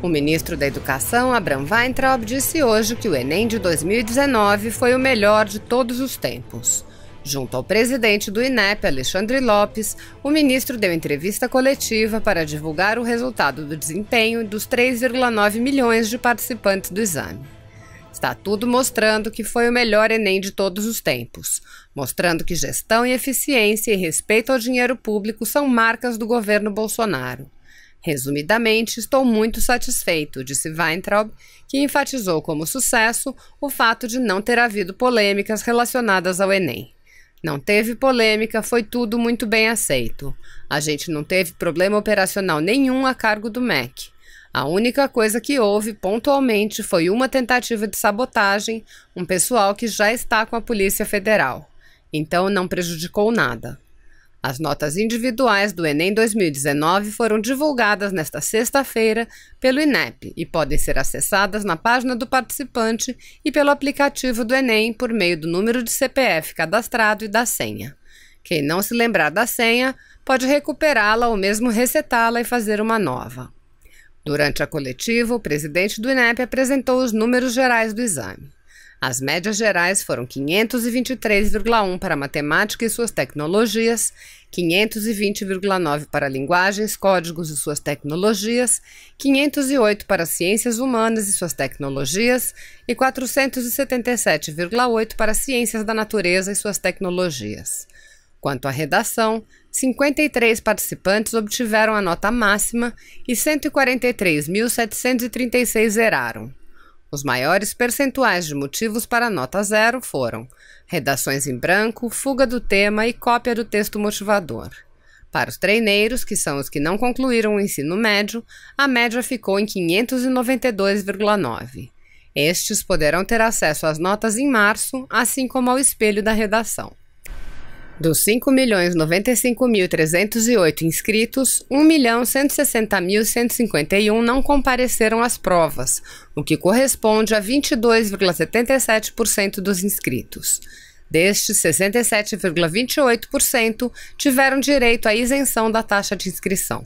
O ministro da Educação, Abraham Weintraub, disse hoje que o Enem de 2019 foi o melhor de todos os tempos. Junto ao presidente do INEP, Alexandre Lopes, o ministro deu entrevista coletiva para divulgar o resultado do desempenho dos 3,9 milhões de participantes do exame. Está tudo mostrando que foi o melhor Enem de todos os tempos, mostrando que gestão e eficiência e respeito ao dinheiro público são marcas do governo Bolsonaro. Resumidamente, estou muito satisfeito, disse Weintraub, que enfatizou como sucesso o fato de não ter havido polêmicas relacionadas ao Enem. Não teve polêmica, foi tudo muito bem aceito. A gente não teve problema operacional nenhum a cargo do MEC. A única coisa que houve, pontualmente, foi uma tentativa de sabotagem, um pessoal que já está com a Polícia Federal. Então, não prejudicou nada. As notas individuais do Enem 2019 foram divulgadas nesta sexta-feira pelo INEP e podem ser acessadas na página do participante e pelo aplicativo do Enem por meio do número de CPF cadastrado e da senha. Quem não se lembrar da senha pode recuperá-la ou mesmo resetá-la e fazer uma nova. Durante a coletiva, o presidente do INEP apresentou os números gerais do exame. As médias gerais foram 523,1 para matemática e suas tecnologias, 520,9 para linguagens, códigos e suas tecnologias, 508 para ciências humanas e suas tecnologias e 477,8 para ciências da natureza e suas tecnologias. Quanto à redação, 53 participantes obtiveram a nota máxima e 143.736 zeraram. Os maiores percentuais de motivos para nota zero foram redações em branco, fuga do tema e cópia do texto motivador. Para os treineiros, que são os que não concluíram o ensino médio, a média ficou em 592,9. Estes poderão ter acesso às notas em março, assim como ao espelho da redação. Dos 5.095.308 inscritos, 1.160.151 não compareceram às provas, o que corresponde a 22,77% dos inscritos. Destes, 67,28% tiveram direito à isenção da taxa de inscrição.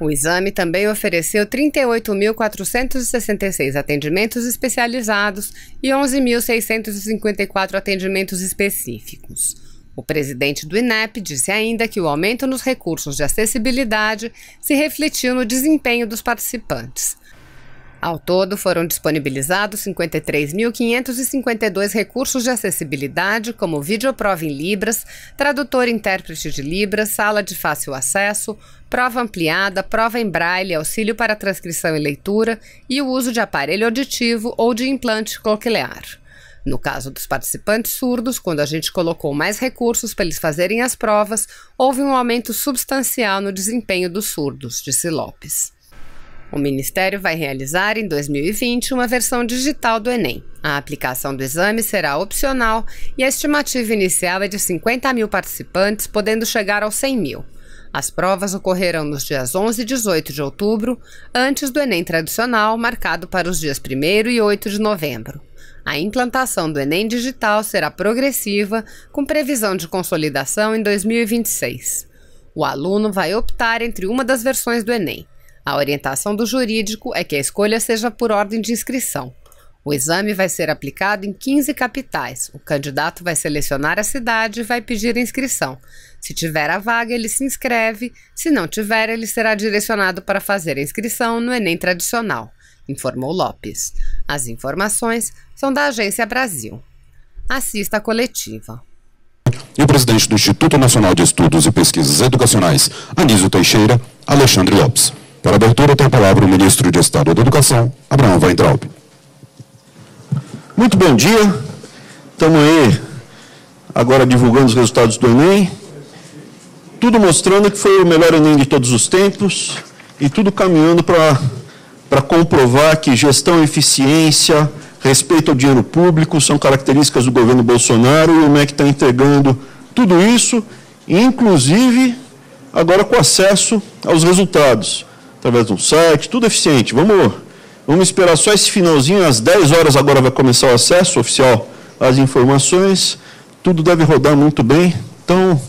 O exame também ofereceu 38.466 atendimentos especializados e 11.654 atendimentos específicos. O presidente do INEP disse ainda que o aumento nos recursos de acessibilidade se refletiu no desempenho dos participantes. Ao todo, foram disponibilizados 53.552 recursos de acessibilidade, como videoprova em Libras, tradutor e intérprete de Libras, sala de fácil acesso, prova ampliada, prova em braille, auxílio para transcrição e leitura e o uso de aparelho auditivo ou de implante coclear. No caso dos participantes surdos, quando a gente colocou mais recursos para eles fazerem as provas, houve um aumento substancial no desempenho dos surdos, disse Lopes. O Ministério vai realizar em 2020 uma versão digital do Enem. A aplicação do exame será opcional e a estimativa inicial é de 50 mil participantes, podendo chegar aos 100 mil. As provas ocorrerão nos dias 11 e 18 de outubro, antes do Enem tradicional, marcado para os dias 1º e 8 de novembro. A implantação do Enem digital será progressiva, com previsão de consolidação em 2026. O aluno vai optar entre uma das versões do Enem. A orientação do jurídico é que a escolha seja por ordem de inscrição. O exame vai ser aplicado em 15 capitais. O candidato vai selecionar a cidade e vai pedir a inscrição. Se tiver a vaga, ele se inscreve. Se não tiver, ele será direcionado para fazer a inscrição no Enem tradicional, informou Lopes. As informações são da Agência Brasil. Assista a coletiva. E o presidente do Instituto Nacional de Estudos e Pesquisas Educacionais, Anísio Teixeira, Alexandre Lopes. Para a abertura, tem a palavra o ministro de Estado da Educação, Abraham Weintraub. Muito bom dia. Estamos aí agora divulgando os resultados do Enem. Tudo mostrando que foi o melhor Enem de todos os tempos e tudo caminhando para comprovar que gestão e eficiência, respeito ao dinheiro público são características do governo Bolsonaro e o MEC está entregando tudo isso, inclusive agora com acesso aos resultados, através de um site, tudo eficiente. Vamos esperar só esse finalzinho, às 10 horas agora vai começar o acesso oficial às informações, tudo deve rodar muito bem. Então,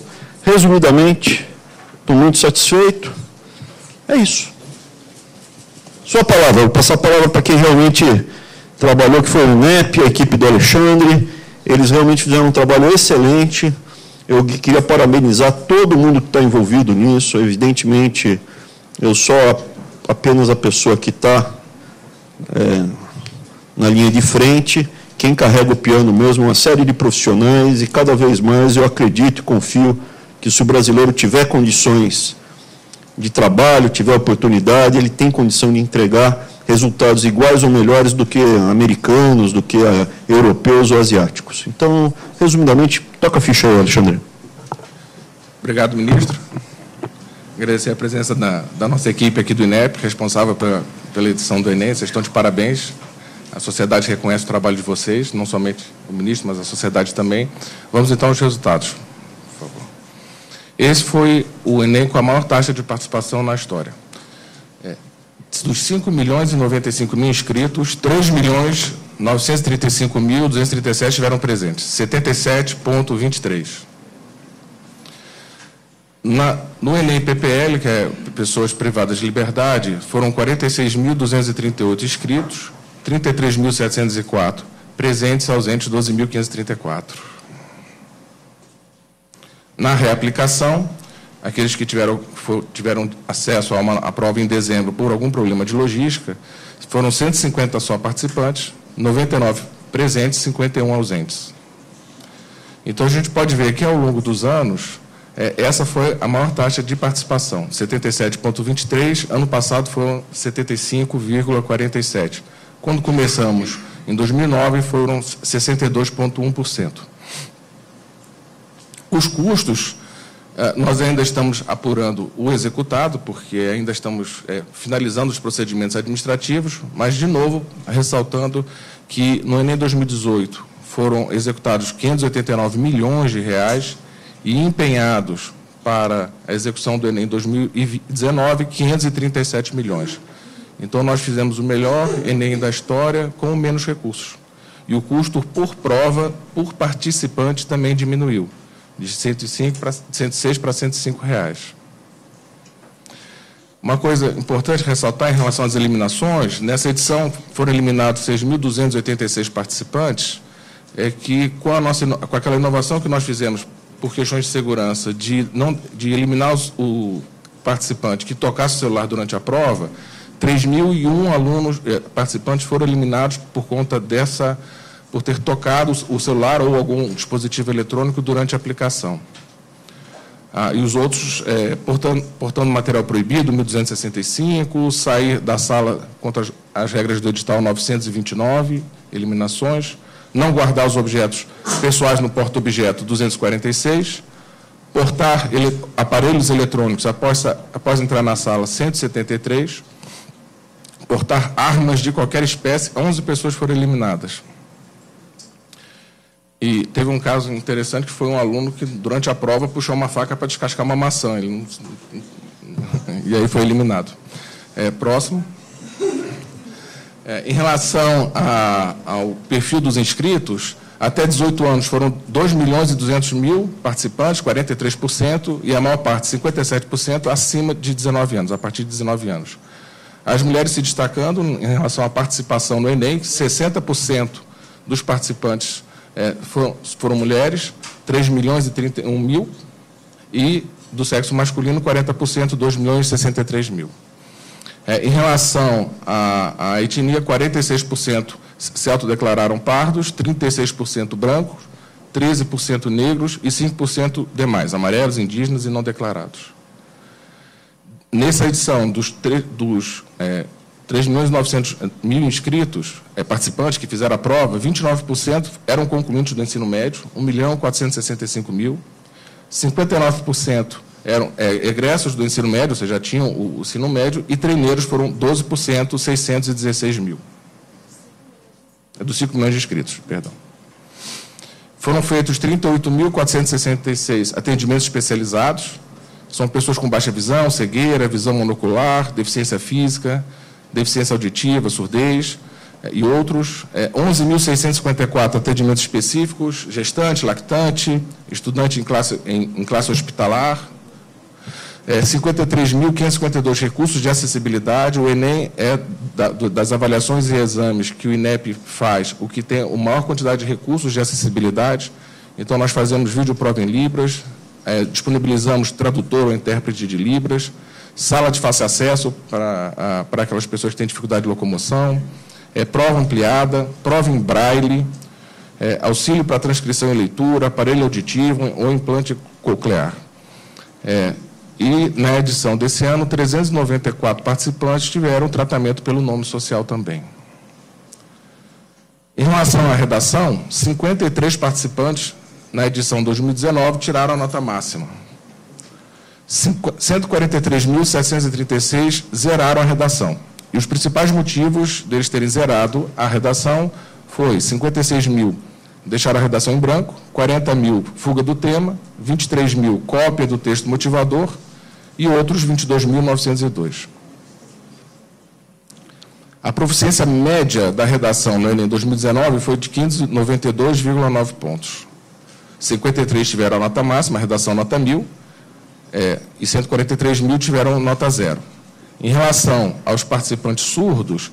resumidamente, estou muito satisfeito. É isso. Sua palavra, vou passar a palavra para quem realmente trabalhou, que foi o INEP, a equipe do Alexandre. Eles realmente fizeram um trabalho excelente. Eu queria parabenizar todo mundo que está envolvido nisso. Evidentemente, eu sou apenas a pessoa que está na linha de frente. Quem carrega o piano mesmo, uma série de profissionais, e cada vez mais eu acredito e confio que se o brasileiro tiver condições de trabalho, tiver oportunidade, ele tem condição de entregar resultados iguais ou melhores do que americanos, do que europeus ou asiáticos. Então, resumidamente, toca a ficha aí, Alexandre. Obrigado, ministro. Agradecer a presença da nossa equipe aqui do INEP, responsável pela edição do Enem. Vocês estão de parabéns. A sociedade reconhece o trabalho de vocês, não somente o ministro, mas a sociedade também. Vamos, então, aos resultados, por favor. Esse foi o Enem com a maior taxa de participação na história. Dos 5.095.000 inscritos, 3.935.237 estiveram presentes, 77,23%. No Enem PPL, que é Pessoas Privadas de Liberdade, foram 46.238 inscritos, 33.704 presentes, ausentes 12.534. Na reaplicação, aqueles que tiveram acesso a prova em dezembro por algum problema de logística, foram 150 só participantes, 99 presentes, 51 ausentes. Então, a gente pode ver que, ao longo dos anos, essa foi a maior taxa de participação, 77,23%, ano passado foram 75,47%. Quando começamos, em 2009, foram 62,1%. Os custos, nós ainda estamos apurando o executado, porque ainda estamos finalizando os procedimentos administrativos, mas, de novo, ressaltando que no Enem 2018 foram executados R$ 589 milhões e empenhados para a execução do Enem 2019, 537 milhões. Então, nós fizemos o melhor Enem da história com menos recursos. E o custo por prova, por participante, também diminuiu, de 106 para R$ 105. Uma coisa importante ressaltar em relação às eliminações, nessa edição foram eliminados 6.286 participantes, que com aquela inovação que nós fizemos por questões de segurança, de eliminar o participante que tocasse o celular durante a prova, 3.001 participantes foram eliminados por conta por ter tocado o celular ou algum dispositivo eletrônico durante a aplicação. E os outros, portando material proibido, 1.265, sair da sala contra as regras do edital 929, eliminações, não guardar os objetos pessoais no porta-objeto, 246, portar aparelhos eletrônicos após entrar na sala, 173, portar armas de qualquer espécie, 11 pessoas foram eliminadas. E teve um caso interessante que foi um aluno que, durante a prova, puxou uma faca para descascar uma maçã. E aí foi eliminado. Próximo. Em relação ao perfil dos inscritos, até 18 anos foram 2.200.000 participantes, 43%, e a maior parte, 57%, acima de 19 anos, a partir de 19 anos. As mulheres se destacando em relação à participação no Enem, 60% dos participantes foram mulheres, 3.031.000, e do sexo masculino, 40%, 2.063.000. Em relação à etnia, 46% se autodeclararam pardos, 36% brancos, 13% negros e 5% demais, amarelos, indígenas e não declarados. Nessa edição, dos 3.900.000 inscritos, participantes que fizeram a prova, 29% eram concluintes do ensino médio, 1.465.000, 59% eram egressos do ensino médio, ou seja, já tinham o ensino médio, e treineiros foram 12%, 616.000. Dos 5 milhões de inscritos, perdão. Foram feitos 38.466 atendimentos especializados. São pessoas com baixa visão, cegueira, visão monocular, deficiência física, deficiência auditiva, surdez e outros. 11.654 atendimentos específicos, gestante, lactante, estudante em classe hospitalar. 53.552 recursos de acessibilidade. O Enem é, das avaliações e exames que o INEP faz, o que tem a maior quantidade de recursos de acessibilidade. Então, nós fazemos videoprova em Libras, disponibilizamos tradutor ou intérprete de Libras, sala de fácil acesso para aquelas pessoas que têm dificuldade de locomoção, prova ampliada, prova em braille, auxílio para transcrição e leitura, aparelho auditivo ou implante coclear. E, na edição desse ano, 394 participantes tiveram tratamento pelo nome social também. Em relação à redação, 53 participantes, na edição 2019, tiraram a nota máxima. 143.736 zeraram a redação. E os principais motivos deles terem zerado a redação foi 56.000 deixaram a redação em branco, 40.000 fuga do tema, 23.000 cópia do texto motivador e outros 22.902. A proficiência média da redação no Enem 2019 foi de 592,9 pontos. 53 tiveram a nota máxima, a redação nota 1.000, e 143.000 tiveram nota 0. Em relação aos participantes surdos,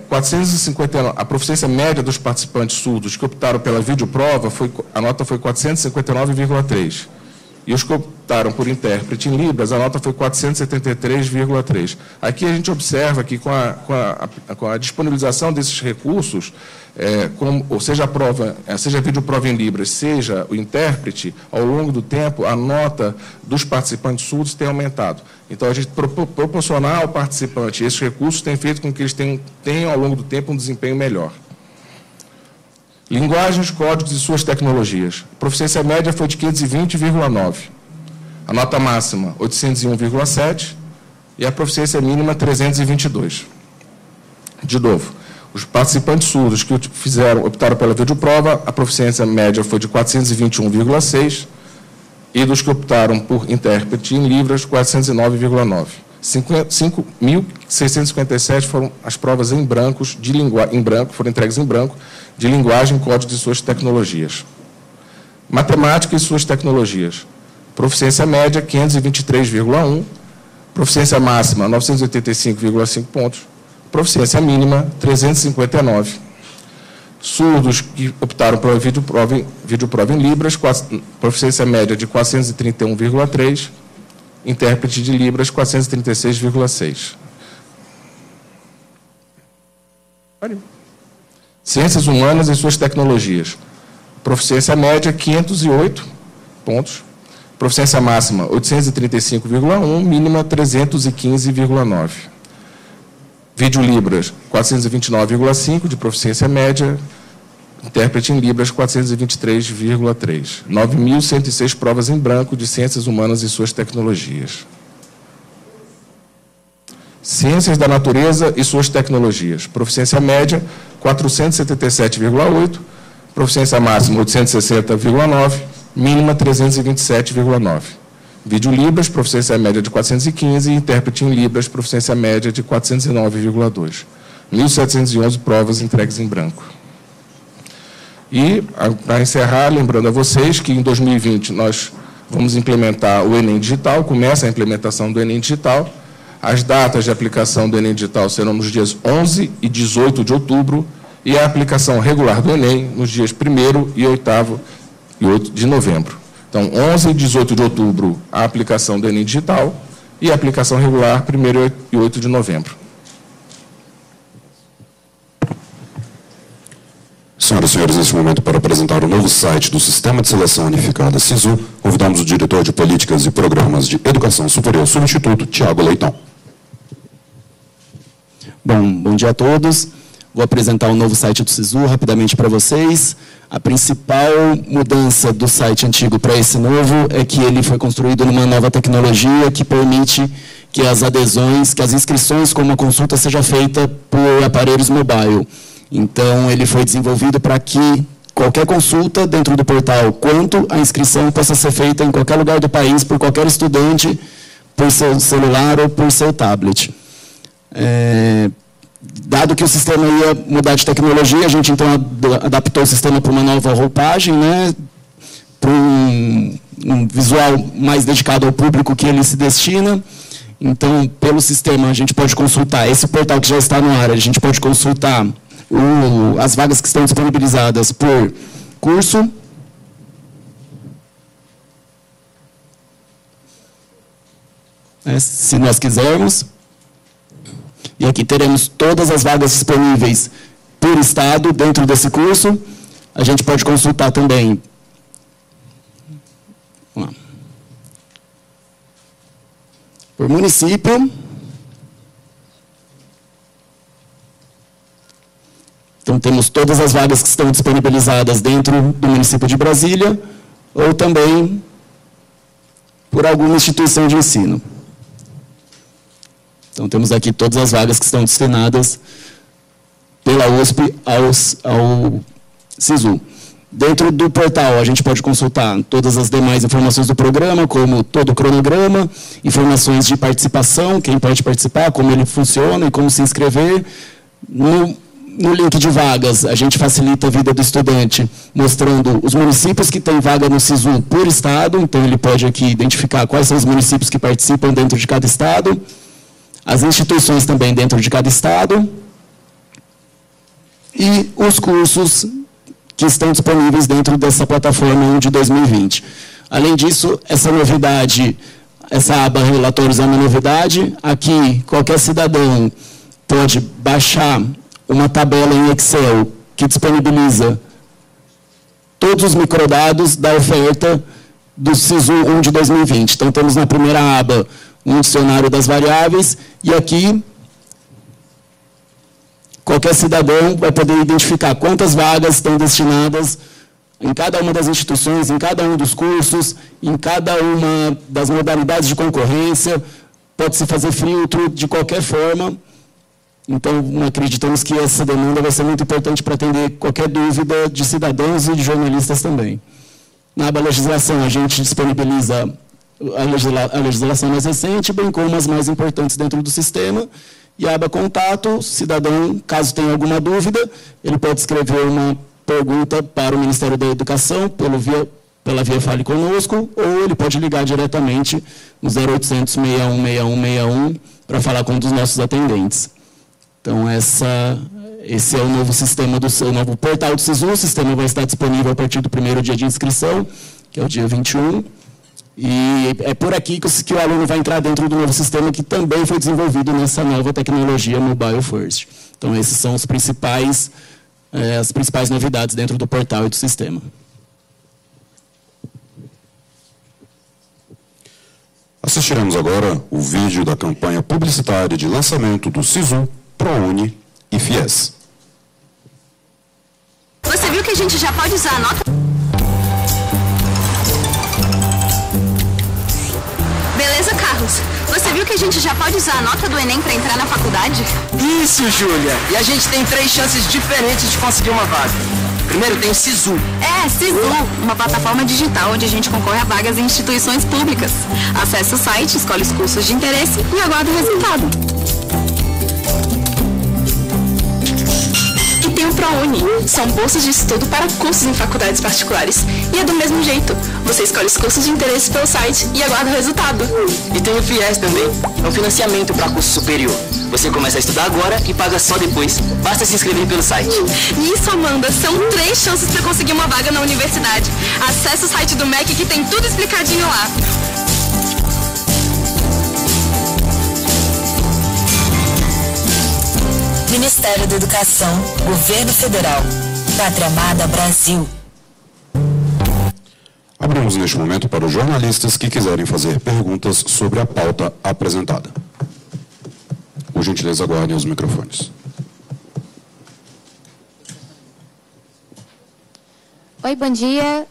459, a proficiência média dos participantes surdos que optaram pela videoprova, a nota foi 459,3. E os que optaram por intérprete em Libras, a nota foi 473,3. Aqui a gente observa que com a disponibilização desses recursos, seja a videoprova em Libras, seja o intérprete, ao longo do tempo, a nota dos participantes surdos tem aumentado. Então, a gente proporcionar ao participante esses recursos tem feito com que eles tenham, ao longo do tempo, um desempenho melhor. Linguagens, códigos e suas tecnologias. A proficiência média foi de 520,9. A nota máxima, 801,7. E a proficiência mínima, 322. De novo, os participantes surdos que optaram pela videoprova, a proficiência média foi de 421,6. E dos que optaram por intérprete em Libras, 409,9. 5.657 foram as provas em branco, foram entregues em branco, de linguagem, códigos e suas tecnologias. Matemática e suas tecnologias. Proficiência média, 523,1. Proficiência máxima, 985,5 pontos. Proficiência mínima, 359. Surdos que optaram pela videoprova em Libras, proficiência média de 431,3. Intérprete de Libras, 436,6. Ciências humanas e suas tecnologias. Proficiência média, 508 pontos. Proficiência máxima, 835,1. Mínima, 315,9. Vídeo Libras, 429,5 de proficiência média. Intérprete em Libras, 423,3. 9.106 provas em branco de ciências humanas e suas tecnologias. Ciências da natureza e suas tecnologias. Proficiência média, 477,8. Proficiência máxima, 860,9. Mínima, 327,9. Vídeo Libras, proficiência média de 415. E intérprete em Libras, proficiência média de 409,2. 1.711 provas entregues em branco. E, para encerrar, lembrando a vocês que em 2020 nós vamos implementar o Enem Digital, começa a implementação do Enem Digital. As datas de aplicação do Enem Digital serão nos dias 11 e 18 de outubro e a aplicação regular do Enem nos dias 1º e 8º de novembro. Então, 11 e 18 de outubro, a aplicação do Enem Digital e a aplicação regular 1º e 8 de novembro. Senhoras e senhores, neste momento, para apresentar o novo site do Sistema de Seleção Unificada SISU, convidamos o diretor de Políticas e Programas de Educação Superior Substituto, Tiago Leitão. Bom dia a todos. Vou apresentar o novo site do SISU rapidamente para vocês. A principal mudança do site antigo para esse novo é que ele foi construído numa nova tecnologia que permite que as adesões, que as inscrições como a consulta seja feita por aparelhos mobile. Então, ele foi desenvolvido para que qualquer consulta dentro do portal, quanto a inscrição possa ser feita em qualquer lugar do país, por qualquer estudante, por seu celular ou por seu tablet. Dado que o sistema ia mudar de tecnologia, a gente então adaptou o sistema para uma nova roupagem, né, para um visual mais dedicado ao público que ele se destina. Então, pelo sistema, a gente pode consultar esse portal que já está no ar, a gente pode consultar as vagas que estão disponibilizadas por curso, se nós quisermos. E aqui teremos todas as vagas disponíveis por estado dentro desse curso. A gente pode consultar também. Vamos lá. Por município. Então, temos todas as vagas que estão disponibilizadas dentro do município de Brasília, ou também por alguma instituição de ensino. Então, temos aqui todas as vagas que estão destinadas pela USP ao SISU. Dentro do portal, a gente pode consultar todas as demais informações do programa, como todo o cronograma, informações de participação, quem pode participar, como ele funciona e como se inscrever. No link de vagas, a gente facilita a vida do estudante, mostrando os municípios que têm vaga no SISU por estado. Então, ele pode aqui identificar quais são os municípios que participam dentro de cada estado, as instituições também dentro de cada estado, e os cursos que estão disponíveis dentro dessa plataforma de 2020. Além disso, essa novidade, essa aba relatórios é uma novidade. Aqui, qualquer cidadão pode baixar uma tabela em Excel que disponibiliza todos os microdados da oferta do SISU 1 de 2020. Então, temos na primeira aba um dicionário das variáveis, e aqui qualquer cidadão vai poder identificar quantas vagas estão destinadas em cada uma das instituições, em cada um dos cursos, em cada uma das modalidades de concorrência. Pode-se fazer filtro de qualquer forma. Então, acreditamos que essa demanda vai ser muito importante para atender qualquer dúvida de cidadãos e de jornalistas também. Na aba legislação, a gente disponibiliza a legislação mais recente, bem como as mais importantes dentro do sistema. E a aba contato, cidadão, caso tenha alguma dúvida, ele pode escrever uma pergunta para o Ministério da Educação pela via Fale Conosco, ou ele pode ligar diretamente no 0800 61 61 61 para falar com um dos nossos atendentes. Então, esse é o novo sistema, o novo portal do SISU. O sistema vai estar disponível a partir do primeiro dia de inscrição, que é o dia 21. E é por aqui que o aluno vai entrar dentro do novo sistema, que também foi desenvolvido nessa nova tecnologia Mobile First. Então, esses são as principais novidades dentro do portal e do sistema. Assistiremos agora o vídeo da campanha publicitária de lançamento do SISU, ProUni e FIES. Você viu que a gente já pode usar a nota? Beleza, Carlos? Você viu que a gente já pode usar a nota do Enem para entrar na faculdade? Isso, Júlia! E a gente tem 3 chances diferentes de conseguir uma vaga. Primeiro tem o SISU. SISU, uma plataforma digital onde a gente concorre a vagas em instituições públicas. Acesse o site, escolhe os cursos de interesse e aguarda o resultado. E tem o ProUni. São bolsas de estudo para cursos em faculdades particulares. E é do mesmo jeito. Você escolhe os cursos de interesse pelo site e aguarda o resultado. E tem o FIES também. É um financiamento para curso superior. Você começa a estudar agora e paga só depois. Basta se inscrever pelo site. Isso, Amanda. São 3 chances para conseguir uma vaga na universidade. Acesse o site do MEC que tem tudo explicadinho lá. Ministério da Educação, Governo Federal, Pátria Amada Brasil. Abrimos neste momento para os jornalistas que quiserem fazer perguntas sobre a pauta apresentada. Por gentileza, aguardem os microfones. Oi, bom dia.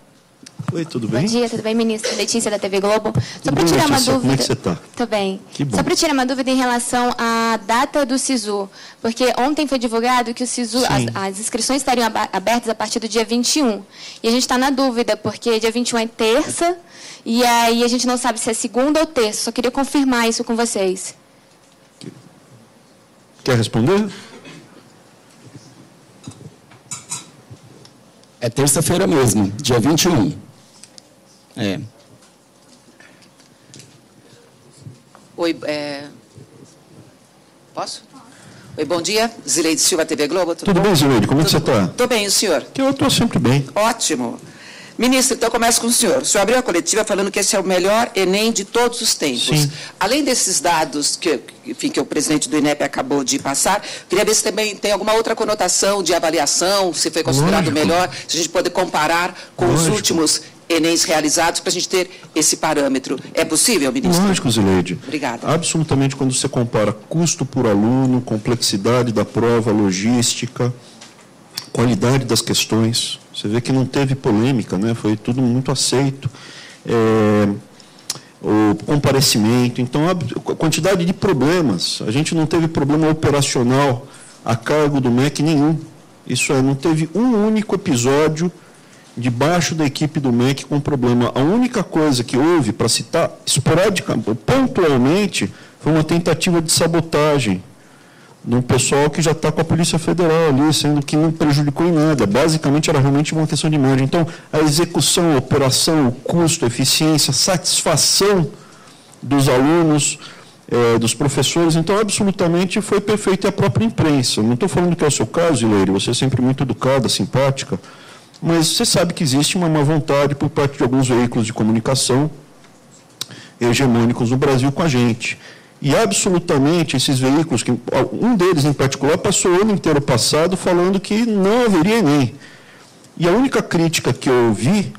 Oi, tudo bem? Bom dia, tudo bem, ministra Letícia da TV Globo. Só para bem, tirar uma Letícia, dúvida. como é que você está? Tô bem. Que bom. Só para tirar uma dúvida em relação à data do SISU, porque ontem foi divulgado que o SISU, as inscrições estariam abertas a partir do dia 21. E a gente está na dúvida, porque dia 21 é terça, e aí a gente não sabe se é segunda ou terça. Só queria confirmar isso com vocês. Quer responder? É terça-feira mesmo, dia 21. Oi, posso? Oi, bom dia. Zileide Silva, TV Globo. Tudo bem, Zileide? Como é que você está? Estou bem, e o senhor? Eu estou sempre bem. Ótimo. Ministro, então começo com o senhor. O senhor abriu a coletiva falando que esse é o melhor Enem de todos os tempos. Sim. Além desses dados que o presidente do INEP acabou de passar, queria ver se também tem alguma outra conotação de avaliação, se foi considerado o melhor, se a gente pode comparar com os últimos Enems realizados, para a gente ter esse parâmetro. É possível, ministro? Lógico, Zileide. Obrigada. Absolutamente, quando você compara custo por aluno, complexidade da prova, logística, qualidade das questões, você vê que não teve polêmica, né? Foi tudo muito aceito. O comparecimento, então a quantidade de problemas, a gente não teve problema operacional a cargo do MEC nenhum. Isso é, não teve um único episódio debaixo da equipe do MEC com problema. A única coisa que houve, para citar esporadicamente, pontualmente, foi uma tentativa de sabotagem de um pessoal que já está com a Polícia Federal ali, sendo que não prejudicou em nada. Basicamente, era realmente uma questão de imagem. Então, a execução, a operação, o custo, a eficiência, a satisfação dos alunos, dos professores, então, absolutamente foi perfeito. E a própria imprensa. Não estou falando que é o seu caso, Hilaire, você é sempre muito educada, simpática, mas você sabe que existe uma má vontade por parte de alguns veículos de comunicação hegemônicos no Brasil com a gente. E, absolutamente, esses veículos, um deles, em particular, passou o ano inteiro passado falando que não haveria Enem. E a única crítica que eu ouvi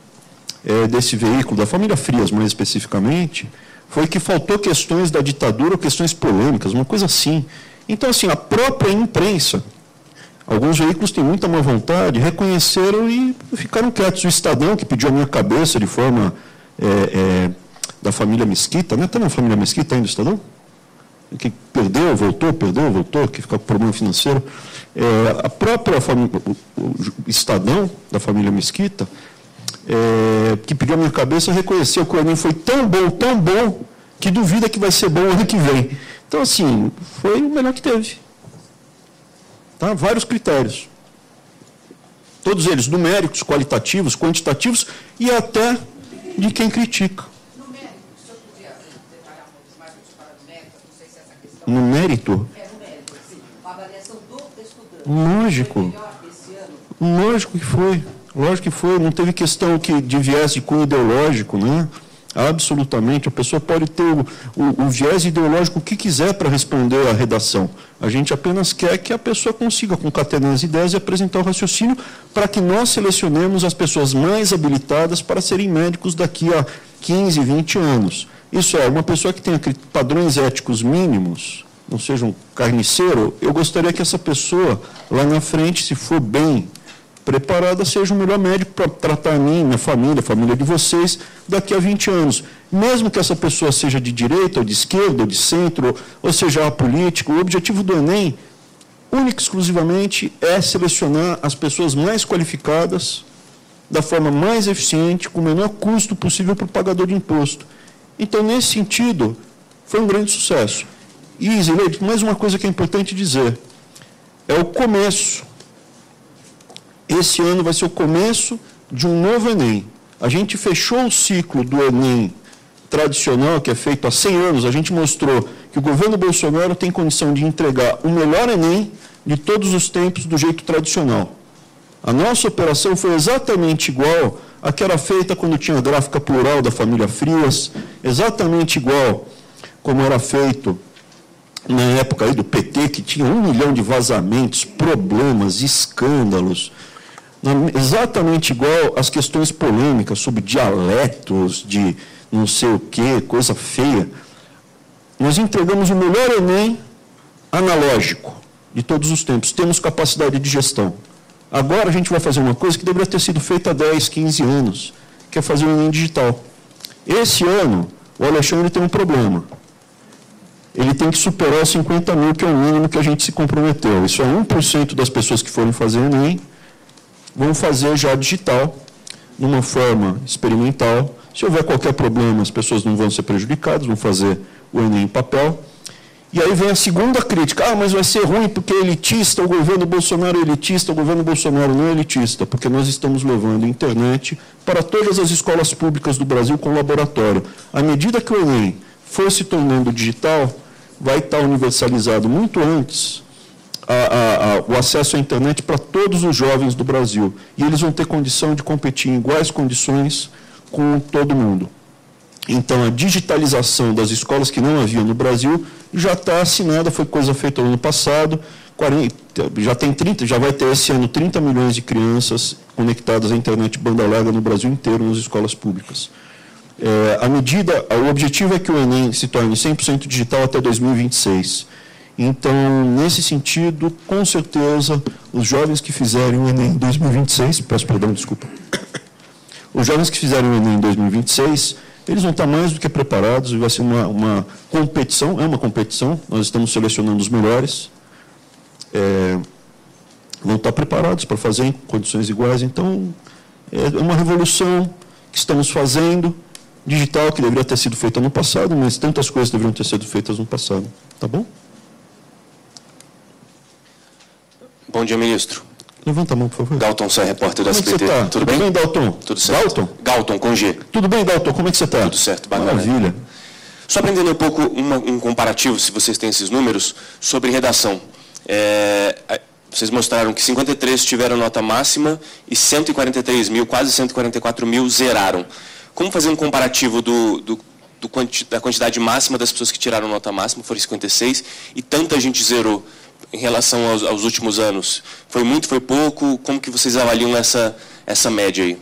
desse veículo, da família Frias, mais especificamente, foi que faltou questões da ditadura ou questões polêmicas, uma coisa assim. Então, assim, a própria imprensa, alguns veículos têm muita má vontade, reconheceram e ficaram quietos. O Estadão, que pediu a minha cabeça de forma da família Mesquita, né? Está na família Mesquita ainda o Estadão? Que perdeu, voltou, que fica com problema financeiro. A própria família, o Estadão, da família Mesquita, que pediu a minha cabeça, reconheceu que o Enem foi tão bom, que duvida que vai ser bom ano que vem. Então, assim, foi o melhor que teve. Tá? Vários critérios. Todos eles numéricos, qualitativos, quantitativos e até de quem critica. No mérito? A avaliação do estudante. Lógico que foi. Não teve questão de viés de cunho ideológico, né? Absolutamente. A pessoa pode ter o viés ideológico que quiser para responder à redação. A gente apenas quer que a pessoa consiga concatenar as ideias e apresentar o raciocínio para que nós selecionemos as pessoas mais habilitadas para serem médicos daqui a 15, 20 anos. Isso é, uma pessoa que tenha padrões éticos mínimos, não seja um carniceiro, eu gostaria que essa pessoa, lá na frente, se for bem preparada, seja o melhor médico para tratar a mim, minha família, a família de vocês, daqui a 20 anos. Mesmo que essa pessoa seja de direita, ou de esquerda, ou de centro, ou seja apolítico, o objetivo do Enem, único e exclusivamente, é selecionar as pessoas mais qualificadas, da forma mais eficiente, com o menor custo possível para o pagador de imposto. Então, nesse sentido, foi um grande sucesso. E, Zileide, mais uma coisa que é importante dizer, é o começo. Esse ano vai ser o começo de um novo Enem. A gente fechou o ciclo do Enem tradicional, que é feito há 100 anos. A gente mostrou que o governo Bolsonaro tem condição de entregar o melhor Enem de todos os tempos do jeito tradicional. A nossa operação foi exatamente igual à que era feita quando tinha a gráfica plural da família Frias, exatamente igual como era feito na época aí do PT, que tinha 1 milhão de vazamentos, problemas, escândalos, exatamente igual às questões polêmicas sobre dialetos, de não sei o quê, coisa feia. Nós entregamos o melhor Enem analógico de todos os tempos, temos capacidade de gestão. Agora a gente vai fazer uma coisa que deveria ter sido feita há 10, 15 anos, que é fazer o Enem digital. Esse ano, o Alexandre tem um problema. Ele tem que superar os 50 mil, que é o mínimo que a gente se comprometeu. Isso é 1% das pessoas que forem fazer o Enem, vão fazer já digital, numa forma experimental. Se houver qualquer problema, as pessoas não vão ser prejudicadas, vão fazer o Enem em papel. E aí vem a segunda crítica, mas vai ser ruim porque é elitista, o governo Bolsonaro é elitista, o governo Bolsonaro não é elitista, porque nós estamos levando a internet para todas as escolas públicas do Brasil com laboratório. À medida que o Enem for se tornando digital, vai estar universalizado muito antes o acesso à internet para todos os jovens do Brasil. E eles vão ter condição de competir em iguais condições com todo mundo. Então, a digitalização das escolas que não haviam no Brasil já está assinada, foi coisa feita no ano passado, já vai ter esse ano 30 milhões de crianças conectadas à internet banda larga no Brasil inteiro, nas escolas públicas. O objetivo é que o Enem se torne 100% digital até 2026. Então, nesse sentido, com certeza, os jovens que fizerem o Enem em 2026, peço perdão, desculpa, os jovens que fizerem o Enem em 2026, eles vão estar mais do que preparados, e vai ser uma competição, é uma competição, nós estamos selecionando os melhores, vão estar preparados para fazer em condições iguais. Então, é uma revolução que estamos fazendo, digital, que deveria ter sido feita no passado, mas tantas coisas deveriam ter sido feitas no passado. Tá bom? Bom dia, ministro. Levanta a mão, por favor. Galton, sou repórter do SBT. Como é que você está? Tudo bem? Tudo bem, Dalton? Tudo certo. Galton? Galton, com G. Tudo bem, Dalton? Como é que você está? Tudo certo, bacana. Maravilha. Só para entender um pouco, um comparativo, se vocês têm esses números, sobre redação. Vocês mostraram que 53 tiveram nota máxima e 143 mil, quase 144 mil, zeraram. Como fazer um comparativo da quantidade máxima das pessoas que tiraram nota máxima, foram 56, e tanta gente zerou em relação aos últimos anos? Foi muito, foi pouco? Como que vocês avaliam essa média aí?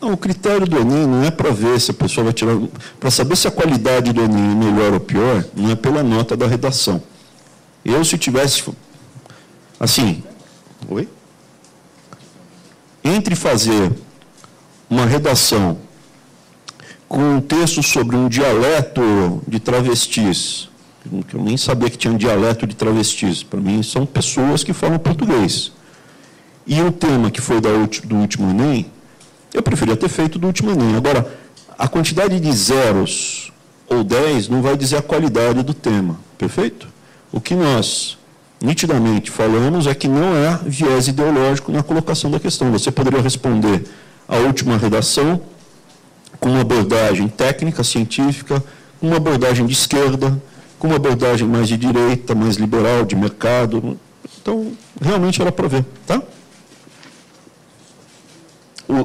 Não, o critério do Enem não é para ver se a pessoa vai tirar... Para saber se a qualidade do Enem é melhor ou pior, não é pela nota da redação. Eu, se tivesse... Assim... Oi? Entre fazer uma redação com um texto sobre um dialeto de travestis, que eu nem sabia que tinha um dialeto de travestis, para mim são pessoas que falam português, e o tema que foi do último Enem, eu preferia ter feito do último Enem. Agora, a quantidade de zeros ou 10 não vai dizer a qualidade do tema, perfeito? O que nós nitidamente falamos é que não há viés ideológico na colocação da questão. Você poderia responder à última redação com uma abordagem técnica, científica, com uma abordagem de esquerda, com uma abordagem mais de direita, mais liberal, de mercado. Então, realmente era para ver, tá?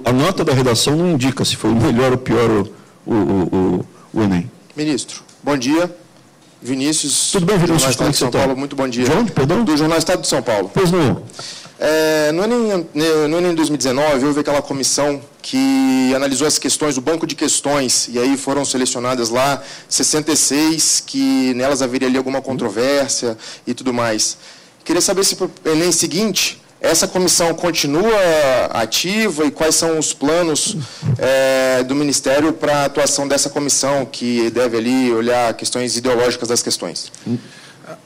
A nota da redação não indica se foi melhor ou pior o Enem. Ministro, bom dia. Vinícius. Tudo bem, Vinícius? Como é que você está? Muito bom dia. De onde, perdão? Do Jornal Estado de São Paulo. Pois não. No Enem 2019, houve aquela comissão que analisou as questões do banco de questões, e aí foram selecionadas lá 66, que nelas haveria ali alguma controvérsia e tudo mais. Queria saber se para o Enem seguinte, essa comissão continua ativa e quais são os planos do Ministério para a atuação dessa comissão, que deve ali olhar questões ideológicas das questões.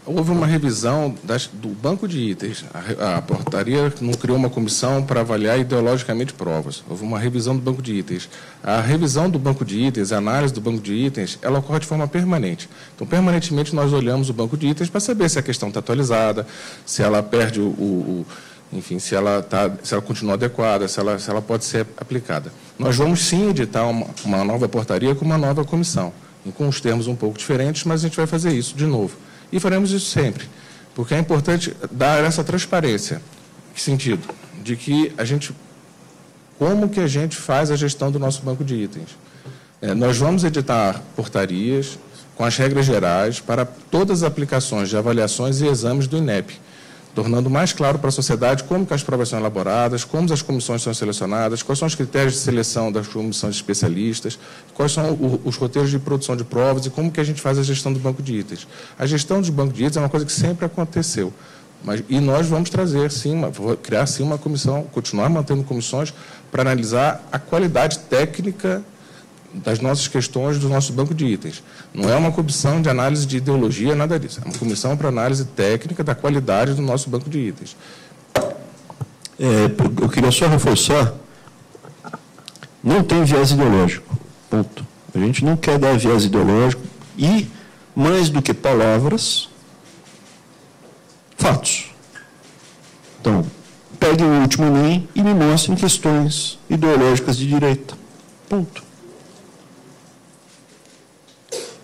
Houve uma revisão do banco de itens. A portaria não criou uma comissão para avaliar ideologicamente provas. Houve uma revisão do banco de itens. A revisão do banco de itens, a análise do banco de itens, ela ocorre de forma permanente. Então, permanentemente, nós olhamos o banco de itens para saber se a questão está atualizada, se ela perde enfim, se ela continua adequada, se ela pode ser aplicada. Nós vamos, sim, editar uma nova portaria com uma nova comissão, com os termos um pouco diferentes, mas a gente vai fazer isso de novo. E faremos isso sempre, porque é importante dar essa transparência. Que sentido? De que como que a gente faz a gestão do nosso banco de itens? Nós vamos editar portarias com as regras gerais para todas as aplicações de avaliações e exames do INEP, tornando mais claro para a sociedade como que as provas são elaboradas, como as comissões são selecionadas, quais são os critérios de seleção das comissões de especialistas, quais são os roteiros de produção de provas e como que a gente faz a gestão do banco de itens. A gestão do banco de itens é uma coisa que sempre aconteceu, e nós vamos trazer, sim, criar sim uma comissão, continuar mantendo comissões para analisar a qualidade técnica das nossas questões do nosso banco de itens. Não é uma comissão de análise de ideologia, nada disso. É uma comissão para análise técnica da qualidade do nosso banco de itens. Eu queria só reforçar, não tem viés ideológico, ponto. A gente não quer dar viés ideológico e, mais do que palavras, fatos. Então, peguem o último Enem e me mostrem questões ideológicas de direita. Ponto.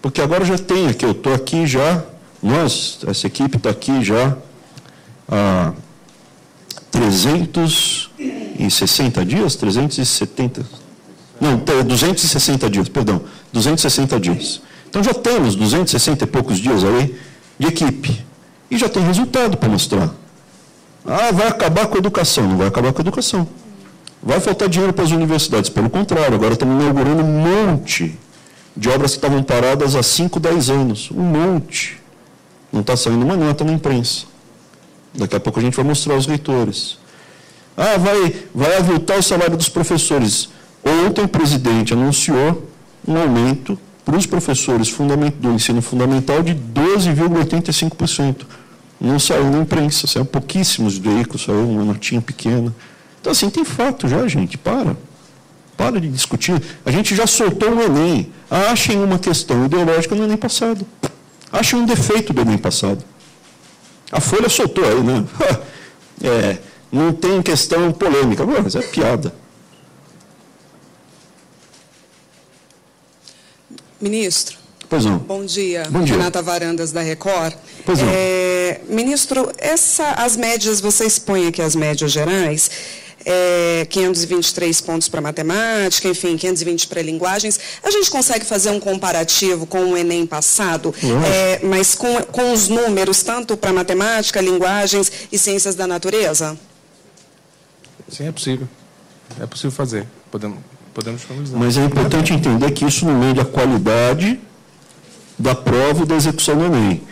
Porque agora já tem aqui, eu estou aqui já, essa equipe está aqui já há 360 dias, 370, não, 260 dias, perdão, 260 dias. Então já temos 260 e poucos dias aí de equipe. E já tem resultado para mostrar. Ah, vai acabar com a educação. Não vai acabar com a educação. Vai faltar dinheiro para as universidades. Pelo contrário, agora estamos inaugurando um monte de obras que estavam paradas há 5, 10 anos. Um monte. Não está saindo uma nota na imprensa. Daqui a pouco a gente vai mostrar aos reitores. Ah, vai avultar o salário dos professores. Ontem o presidente anunciou um aumento para os professores do ensino fundamental de 12,85%. Não saiu na imprensa, saiu pouquíssimos veículos, saiu uma notinha pequena. Então, assim, tem fato já, gente. Para de discutir. A gente já soltou o Enem. Achem uma questão ideológica no Enem passado. Achem um defeito do Enem passado. A Folha soltou aí, né? Não tem questão polêmica. Mas é piada. Ministro. Pois não. Bom dia. Bom dia. Renata Varandas, da Record. Pois não. Ministro, as médias, você expõe aqui as médias gerais, 523 pontos para matemática, enfim, 520 para linguagens. A gente consegue fazer um comparativo com o Enem passado, mas com os números, tanto para matemática, linguagens e ciências da natureza? Sim, é possível. É possível fazer. Podemos finalizar. Mas é importante entender que isso não mede a qualidade da prova e da execução do Enem.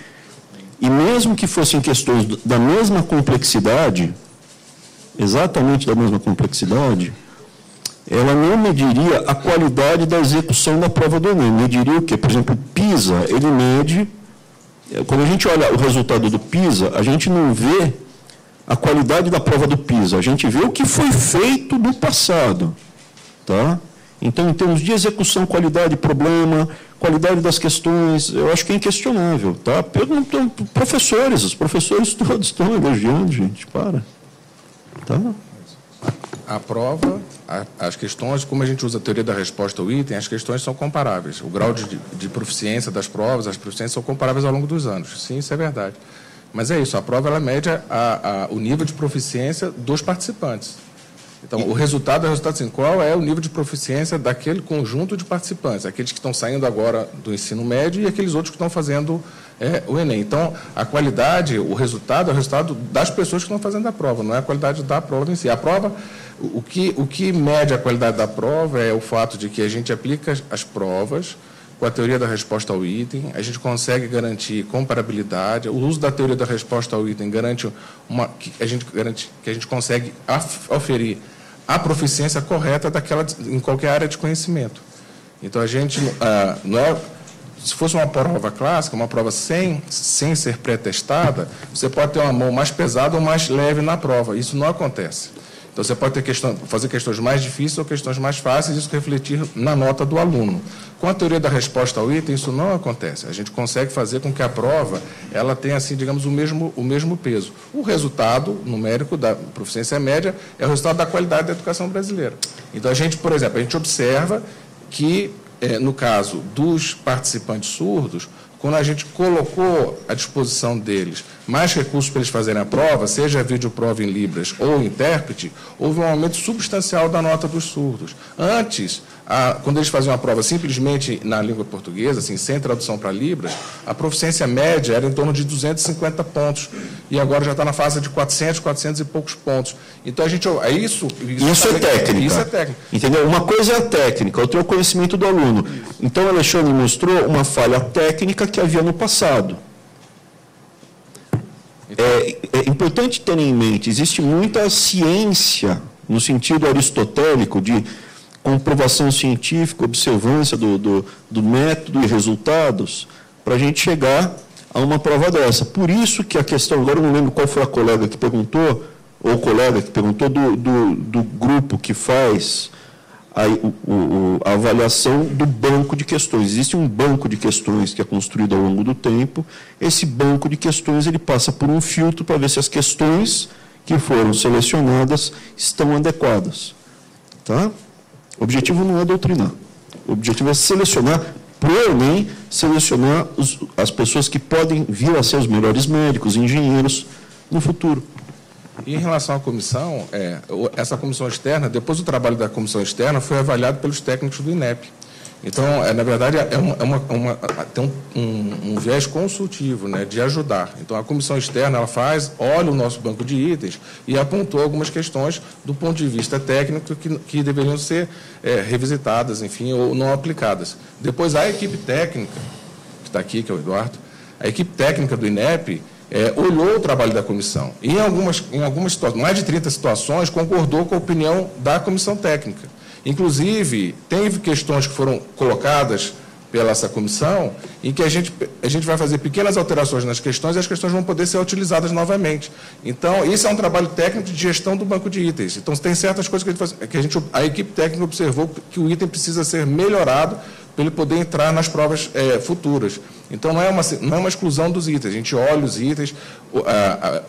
E mesmo que fossem questões da mesma complexidade, exatamente da mesma complexidade, ela não mediria a qualidade da execução da prova do Enem. Mediria o quê? Por exemplo, o PISA, ele mede... Quando a gente olha o resultado do PISA, a gente não vê a qualidade da prova do PISA, a gente vê o que foi feito no passado. Tá? Então, em termos de execução, qualidade, problema, qualidade das questões, eu acho que é inquestionável. Tá? Os professores todos estão elogiando, gente, para. Tá? A prova, as questões, como a gente usa a teoria da resposta ao item, as questões são comparáveis. O grau de proficiência das provas, as proficiências são comparáveis ao longo dos anos. Sim, isso é verdade. Mas é isso, a prova ela mede o nível de proficiência dos participantes. Então, o resultado é o resultado assim, qual é o nível de proficiência daquele conjunto de participantes, aqueles que estão saindo agora do ensino médio e aqueles outros que estão fazendo o Enem. Então, a qualidade, o resultado é o resultado das pessoas que estão fazendo a prova, não é a qualidade da prova em si. A prova, o que mede a qualidade da prova é o fato de que a gente aplica as provas com a teoria da resposta ao item, a gente consegue garantir comparabilidade, o uso da teoria da resposta ao item garante que a gente consegue oferir a proficiência correta em qualquer área de conhecimento. Então, a gente não é... Se fosse uma prova clássica, uma prova sem ser pré-testada, você pode ter uma mão mais pesada ou mais leve na prova. Isso não acontece. Então, você pode fazer questões mais difíceis ou questões mais fáceis, isso refletir na nota do aluno. Com a teoria da resposta ao item, isso não acontece. A gente consegue fazer com que a prova ela tenha, assim, digamos, o mesmo peso. O resultado numérico da proficiência média é o resultado da qualidade da educação brasileira. Então, a gente, por exemplo, a gente observa que, no caso dos participantes surdos, quando a gente colocou à disposição deles mais recursos para eles fazerem a prova, seja videoprova em Libras ou intérprete, houve um aumento substancial da nota dos surdos. Antes, quando eles faziam a prova simplesmente na língua portuguesa, assim, sem tradução para Libras, a proficiência média era em torno de 250 pontos. E agora já está na fase de 400 e poucos pontos. Então, isso é técnica. Isso é técnica. Entendeu? Uma coisa é a técnica, outra é o conhecimento do aluno. Então, o Alexandre mostrou uma falha técnica que havia no passado. É importante ter em mente, existe muita ciência, no sentido aristotélico, de comprovação científica, observância do método e resultados, para a gente chegar a uma prova dessa. Por isso que a questão, agora eu não lembro qual foi a colega que perguntou, ou o colega que perguntou do grupo que faz a avaliação do banco de questões. Existe um banco de questões que é construído ao longo do tempo. Esse banco de questões ele passa por um filtro para ver se as questões que foram selecionadas estão adequadas. Tá? O objetivo não é doutrinar. O objetivo é selecionar para o Enem selecionar as pessoas que podem vir a ser os melhores médicos, engenheiros no futuro. E em relação à comissão, essa comissão externa, depois do trabalho da comissão externa, foi avaliado pelos técnicos do INEP. Então, na verdade, tem um viés consultivo, né, de ajudar. Então, a comissão externa olha o nosso banco de itens e apontou algumas questões do ponto de vista técnico que deveriam ser revisitadas, enfim, ou não aplicadas. Depois, a equipe técnica, que está aqui, que é o Eduardo, a equipe técnica do INEP olhou o trabalho da comissão e, em algumas situações, mais de 30 situações, concordou com a opinião da comissão técnica. Inclusive, teve questões que foram colocadas pela essa comissão em que a gente vai fazer pequenas alterações nas questões e as questões vão poder ser utilizadas novamente. Então, isso é um trabalho técnico de gestão do banco de itens. Então, tem certas coisas que a equipe técnica observou que o item precisa ser melhorado para ele poder entrar nas provas futuras. Então, não é uma exclusão dos itens. A gente olha os itens,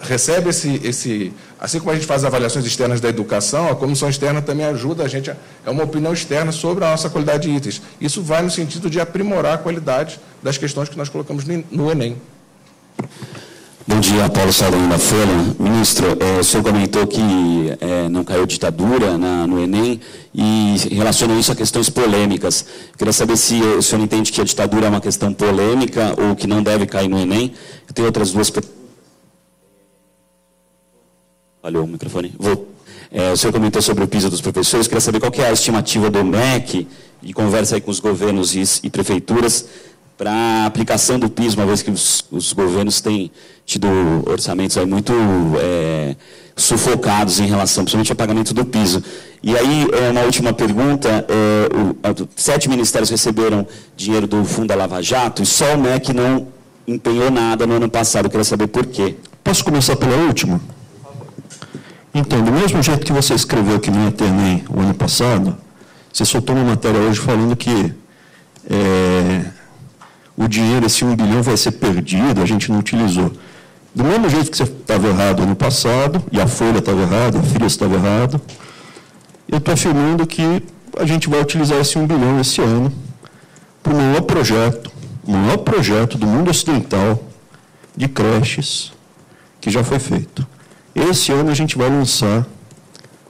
recebe assim como a gente faz avaliações externas da educação, a comissão externa também ajuda a gente, é uma opinião externa sobre a nossa qualidade de itens. Isso vai no sentido de aprimorar a qualidade das questões que nós colocamos no Enem. Bom dia, Paulo Saldanha da Folha. Ministro, o senhor comentou que não caiu ditadura no Enem e relacionou isso a questões polêmicas. Queria saber se o senhor entende que a ditadura é uma questão polêmica ou que não deve cair no Enem. Eu tenho outras duas... Falhou o microfone. O senhor comentou sobre o piso dos professores. Queria saber qual que é a estimativa do MEC, e conversa aí com os governos e prefeituras, para a aplicação do piso, uma vez que os governos têm tido orçamentos aí muito sufocados em relação, principalmente ao pagamento do piso. E aí, uma última pergunta, 7 ministérios receberam dinheiro do Fundo da Lava Jato e só o MEC não empenhou nada no ano passado. Eu queria saber por quê. Posso começar pela última? Então, do mesmo jeito que você escreveu que não ia ter Enem o ano passado, você soltou uma matéria hoje falando que o dinheiro, esse 1 bilhão, vai ser perdido, a gente não utilizou. Do mesmo jeito que você estava errado ano passado, e a Folha estava errada, a Frias estava errado, eu estou afirmando que a gente vai utilizar esse 1 bilhão esse ano para o maior projeto do mundo ocidental de creches que já foi feito. Esse ano a gente vai lançar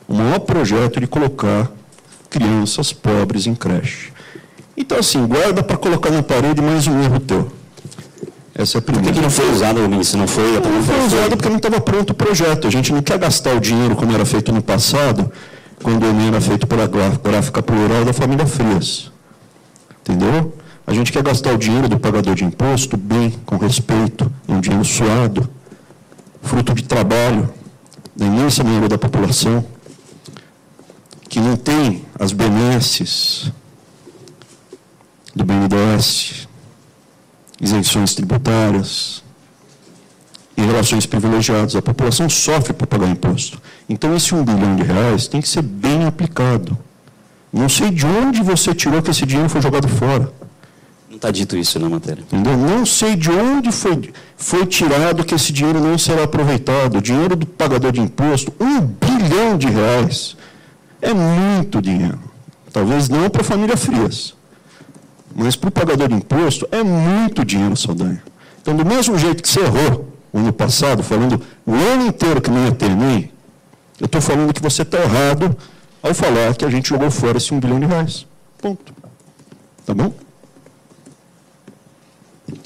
o maior projeto de colocar crianças pobres em creche. Então, assim, guarda para colocar na parede mais um erro teu. Essa é a primeira. Por que não foi usado, ministro? Não foi usado porque não estava pronto o projeto. A gente não quer gastar o dinheiro como era feito no passado, quando o Enem era feito pela gráfica plural da família Frias. Entendeu? A gente quer gastar o dinheiro do pagador de imposto bem, com respeito, um dinheiro suado, fruto de trabalho da imensa maioria da população, que não tem as benesses do BNDES, isenções tributárias e relações privilegiadas. A população sofre para pagar imposto. Então, esse 1 bilhão de reais tem que ser bem aplicado. Não sei de onde você tirou que esse dinheiro foi jogado fora. Não está dito isso na matéria. Entendeu? Não sei de onde foi tirado que esse dinheiro não será aproveitado. O dinheiro do pagador de imposto, 1 bilhão de reais, é muito dinheiro. Talvez não para a família Frias, mas para o pagador de imposto é muito dinheiro, Saldanha. Então, do mesmo jeito que você errou o ano passado, falando o ano inteiro que não ia ter Enem, eu estou falando que você está errado ao falar que a gente jogou fora esse 1 bilhão de reais. Ponto. Tá bom?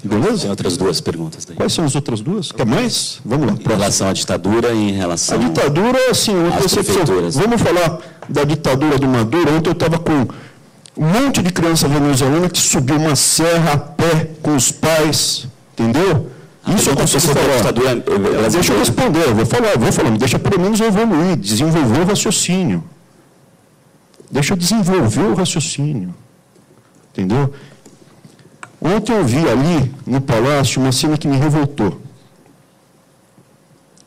Beleza? Tem outras duas perguntas daí. Quais são as outras duas? Quer mais? Vamos lá. Em relação à ditadura e em relação... A ditadura, assim, vamos falar da ditadura do Maduro. Ontem eu estava com um monte de criança venezuelana que subiu uma serra a pé com os pais, entendeu? Isso eu consigo falar. Deixa eu responder, eu vou falar, me deixa pelo menos evoluir, desenvolver o raciocínio. Deixa eu desenvolver o raciocínio. Entendeu? Ontem eu vi ali, no Palácio, uma cena que me revoltou.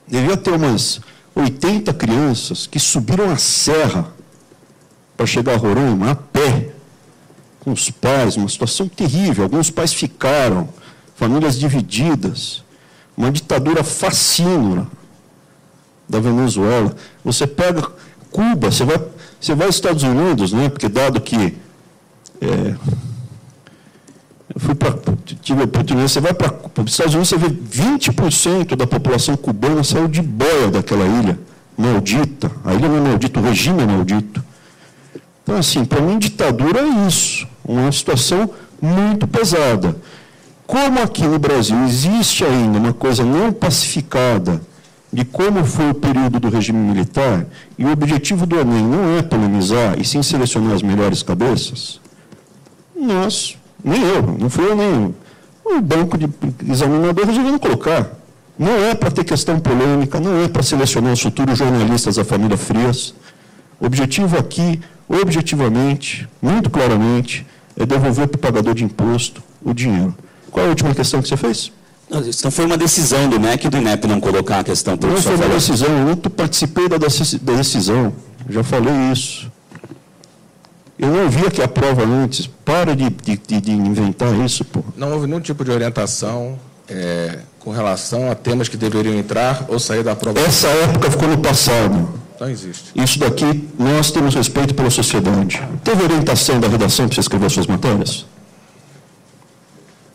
Devia ter umas 80 crianças que subiram a serra para chegar a Roraima, a pé, com os pais, uma situação terrível. Alguns pais ficaram, famílias divididas, uma ditadura fascínora da Venezuela. Você pega Cuba, você vai aos Estados Unidos, né? Porque dado que tive a oportunidade, você vai para os Estados Unidos, você vê 20% da população cubana saiu de boia daquela ilha maldita. A ilha não é maldita, o regime é maldito. Então, assim, para mim, ditadura é isso, uma situação muito pesada. Como aqui no Brasil existe ainda uma coisa não pacificada de como foi o período do regime militar, e o objetivo do Enem não é polemizar, e sim selecionar as melhores cabeças, nós, nem eu, não fui eu nem o banco de examinador resolveu não colocar. Não é para ter questão polêmica, não é para selecionar os futuros jornalistas da família Frias. O objetivo aqui, objetivamente, muito claramente, é devolver para o pagador de imposto o dinheiro. Qual é a última questão que você fez? Isso não foi uma decisão do MEC e do INEP não colocar a questão. Não foi uma decisão, eu não participei da decisão, já falei isso. Eu não vi aqui a prova antes, para de inventar isso, pô. Não houve nenhum tipo de orientação com relação a temas que deveriam entrar ou sair da prova. Essa época ficou no passado. Não existe. Isso daqui, nós temos respeito pela sociedade. Teve orientação da redação para você escrever suas matérias?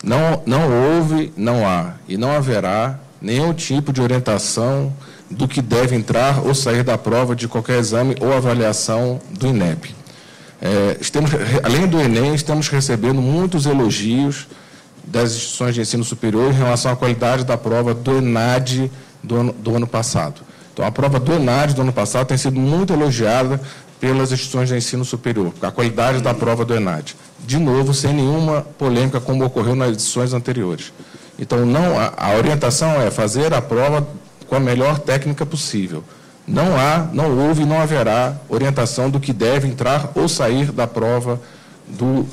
Não houve, não há e não haverá nenhum tipo de orientação do que deve entrar ou sair da prova de qualquer exame ou avaliação do INEP. Além do Enem, estamos recebendo muitos elogios das instituições de ensino superior em relação à qualidade da prova do ENAD do ano passado. Então, a prova do ENAD do ano passado tem sido muito elogiada pelas instituições de ensino superior, a qualidade da prova do ENAD. De novo, sem nenhuma polêmica, como ocorreu nas edições anteriores. Então, a orientação é fazer a prova com a melhor técnica possível. Não houve e não haverá orientação do que deve entrar ou sair da prova,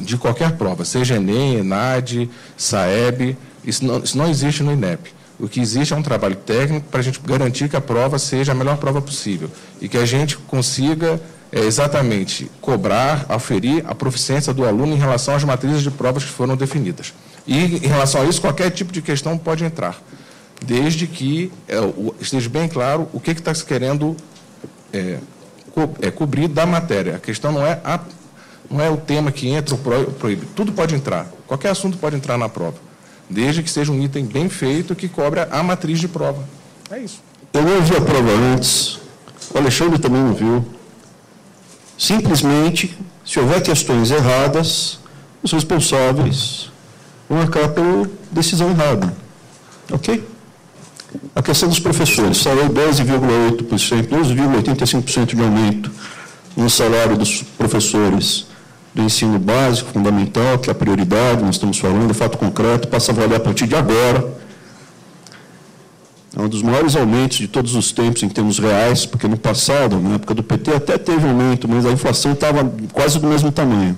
de qualquer prova, seja Enem, ENAD, SAEB, isso não existe no INEP. O que existe é um trabalho técnico para a gente garantir que a prova seja a melhor prova possível e que a gente consiga exatamente cobrar, aferir a proficiência do aluno em relação às matrizes de provas que foram definidas. E, em relação a isso, qualquer tipo de questão pode entrar, desde que esteja bem claro o que está se querendo cobrir da matéria. A questão não é o tema que entra ou proíbe. Tudo pode entrar, qualquer assunto pode entrar na prova, desde que seja um item bem feito que cobra a matriz de prova. É isso. Eu não vi a prova antes, o Alexandre também não viu. Simplesmente, se houver questões erradas, os responsáveis vão marcar pela decisão errada. Ok? A questão dos professores, saiu 12,8%, 12,85% de aumento no salário dos professores do ensino básico, fundamental, que é a prioridade, nós estamos falando, fato concreto, passa a valer a partir de agora. É um dos maiores aumentos de todos os tempos em termos reais, porque no passado, na época do PT, até teve aumento, mas a inflação estava quase do mesmo tamanho.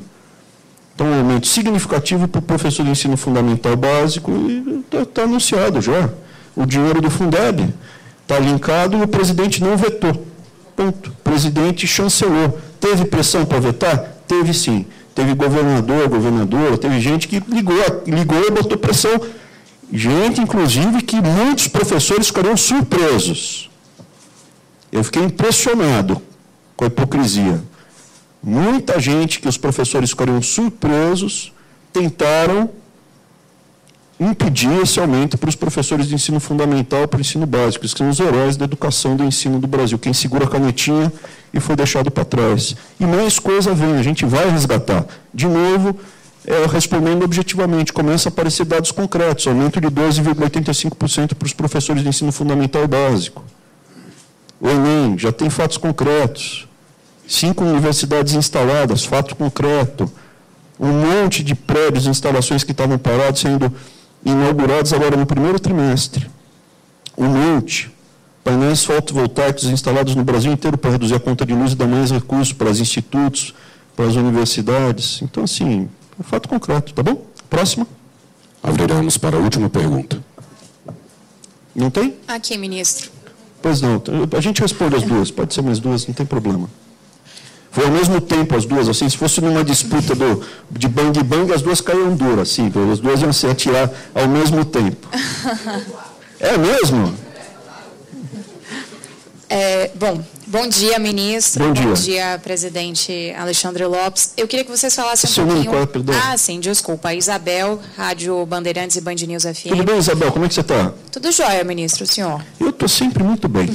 Então, um aumento significativo para o professor de ensino fundamental básico, e está anunciado já. O dinheiro do Fundeb está linkado e o presidente não vetou. Ponto. O presidente chancelou. Teve pressão para vetar? Teve sim. Teve governadora, teve gente que ligou e botou pressão. Gente, inclusive, que muitos professores ficariam surpresos. Eu fiquei impressionado com a hipocrisia. Muita gente que os professores ficariam surpresos tentaram impedir esse aumento para os professores de ensino fundamental, para o ensino básico, que são os heróis da educação do ensino do Brasil, quem segura a canetinha e foi deixado para trás. E mais coisa vem, a gente vai resgatar. De novo, respondendo objetivamente, começa a aparecer dados concretos, aumento de 12,85% para os professores de ensino fundamental básico. O Enem já tem fatos concretos. 5 universidades instaladas, fato concreto. Um monte de prédios e instalações que estavam parados sendo inaugurados agora no primeiro trimestre. Um monte. Painéis fotovoltaicos instalados no Brasil inteiro para reduzir a conta de luz e dar mais recursos para os institutos, para as universidades. Então, assim, é fato concreto, tá bom? Próxima. Abriremos para a última pergunta. Não tem? Aqui, ministro. Pois não. A gente responde as duas. Pode ser mais duas, não tem problema. Foi ao mesmo tempo as duas, assim, se fosse numa disputa de bang-bang, as duas caíam duras, assim, as duas iam se atirar ao mesmo tempo. É mesmo? Bom, Bom dia, ministro. Bom dia. Bom dia, presidente Alexandre Lopes. Eu queria que vocês falassem Seu pouquinho... nome, qual é, perdão? Sim, desculpa. Isabel, Rádio Bandeirantes e Band News FM. Tudo bem, Isabel? Como é que você está? Tudo jóia, ministro, o senhor? Eu estou sempre muito bem.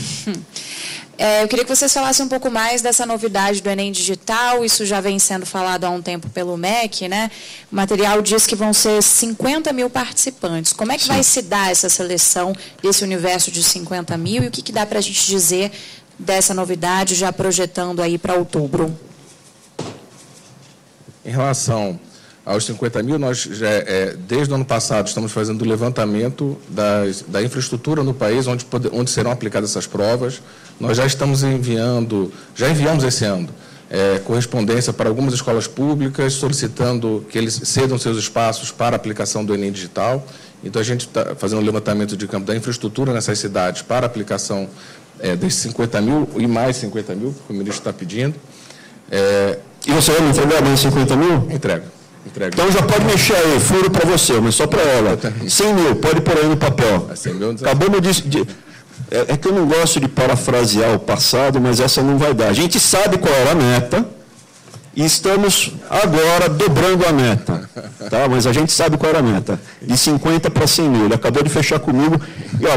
Eu queria que vocês falassem um pouco mais dessa novidade do Enem Digital. Isso já vem sendo falado há um tempo pelo MEC, né? O material diz que vão ser 50 mil participantes. Como é que vai se dar essa seleção desse universo de 50 mil e o que dá para a gente dizer dessa novidade, já projetando aí para outubro? Em relação aos 50 mil, nós já, desde o ano passado estamos fazendo o levantamento da infraestrutura no país onde serão aplicadas essas provas. Nós já estamos já enviamos esse ano correspondência para algumas escolas públicas, solicitando que eles cedam seus espaços para a aplicação do Enem Digital. Então, a gente está fazendo o levantamento de campo da infraestrutura nessas cidades para a aplicação desses 50 mil e mais 50 mil, que o ministro está pedindo. E você vai me entregar mais 50 mil? Entrega. Então já pode mexer aí, furo para você, mas só para ela. 100 mil, pode pôr aí no papel. Acabamos de... É que eu não gosto de parafrasear o passado, mas essa não vai dar. A gente sabe qual era a meta e estamos agora dobrando a meta. Tá? Mas a gente sabe qual era a meta. De 50 para 100 mil. Ele acabou de fechar comigo.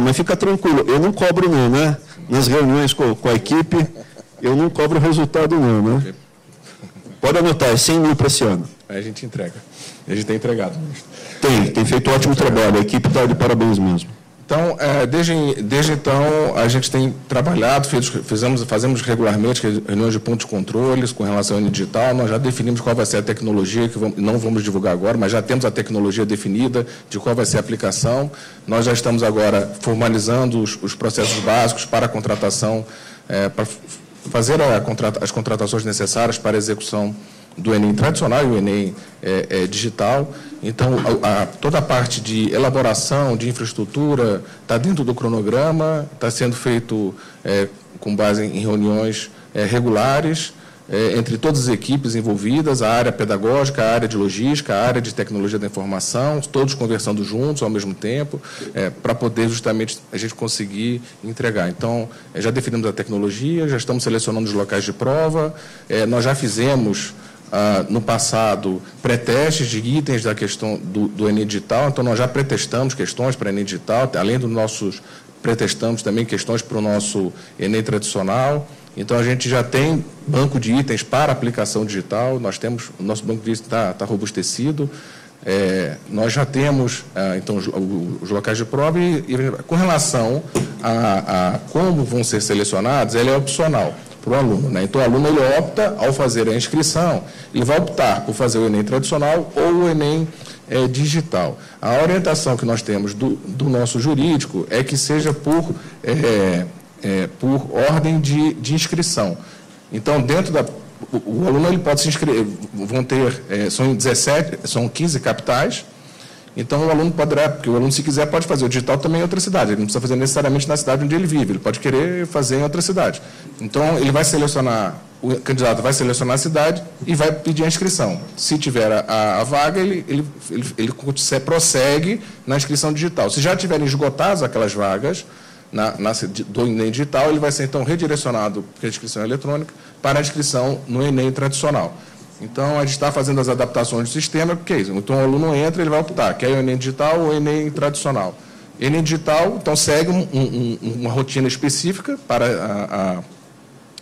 Mas fica tranquilo, eu não cobro não, né? Nas reuniões com a equipe, eu não cobro o resultado não, né? Pode anotar, é 100 mil para esse ano. Aí a gente entrega. A gente tem entregado. Tem feito um ótimo trabalho. A equipe está de parabéns mesmo. Então, desde então, a gente tem trabalhado, fazemos regularmente reuniões de pontos de controles com relação ao Enem Digital. Nós já definimos qual vai ser a tecnologia, que não vamos divulgar agora, mas já temos a tecnologia definida de qual vai ser a aplicação. Nós já estamos agora formalizando os processos básicos para a contratação, para fazer as contratações necessárias para a execução do Enem tradicional e o Enem digital. Então, toda a parte de elaboração, de infraestrutura, está dentro do cronograma, está sendo feito com base em reuniões regulares, entre todas as equipes envolvidas, a área pedagógica, a área de logística, a área de tecnologia da informação, todos conversando juntos ao mesmo tempo, para poder justamente a gente conseguir entregar. Então, já definimos a tecnologia, já estamos selecionando os locais de prova, nós já fizemos... no passado, pré-testes de itens da questão do Enem Digital, então nós já pré-testamos questões para Enem Digital, além dos nossos pré-testamos também questões para o nosso Enem tradicional. Então a gente já tem banco de itens para aplicação digital, o nosso banco de itens está robustecido, nós já temos então os locais de prova e com relação a como vão ser selecionados, ele é opcional para o aluno, né? Então, o aluno ele opta, ao fazer a inscrição, ele vai optar por fazer o Enem tradicional ou o Enem digital. A orientação que nós temos do nosso jurídico é que seja por ordem de inscrição. Então, o aluno ele pode se inscrever, são 15 capitais. Então, o aluno poderá, porque o aluno, se quiser, pode fazer o digital também em outra cidade. Ele não precisa fazer necessariamente na cidade onde ele vive, ele pode querer fazer em outra cidade. Então, ele vai selecionar, o candidato vai selecionar a cidade e vai pedir a inscrição. Se tiver a vaga, ele prossegue na inscrição digital. Se já tiverem esgotadas aquelas vagas do Enem digital, ele vai ser, então, redirecionado para a inscrição eletrônica para a inscrição no Enem tradicional. Então, a gente está fazendo as adaptações do sistema, porque é isso. Então, o aluno entra, ele vai optar, quer o Enem digital ou o Enem tradicional. Enem digital, então, segue uma rotina específica para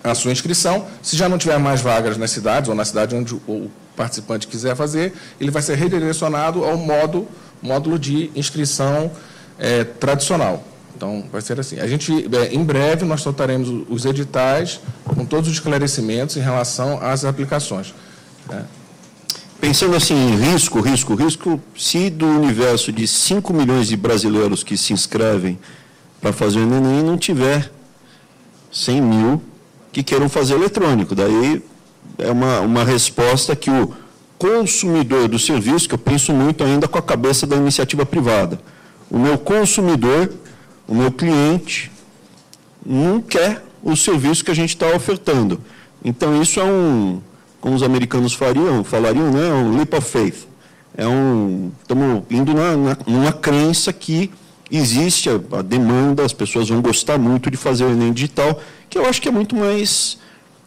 a sua inscrição. Se já não tiver mais vagas nas cidades, ou na cidade onde o participante quiser fazer, ele vai ser redirecionado ao módulo de inscrição tradicional. Então, vai ser assim. A gente, em breve, nós soltaremos os editais com todos os esclarecimentos em relação às aplicações. Pensando assim em risco, se do universo de 5 milhões de brasileiros que se inscrevem para fazer o Enem, não tiver 100 mil que queiram fazer eletrônico. Daí é uma resposta que o consumidor do serviço, que eu penso muito ainda com a cabeça da iniciativa privada, o meu consumidor, o meu cliente, não quer o serviço que a gente está ofertando. Então, isso é como os americanos falariam, né, um leap of faith. Estamos indo numa crença que existe a demanda, as pessoas vão gostar muito de fazer o Enem digital, que eu acho que é muito mais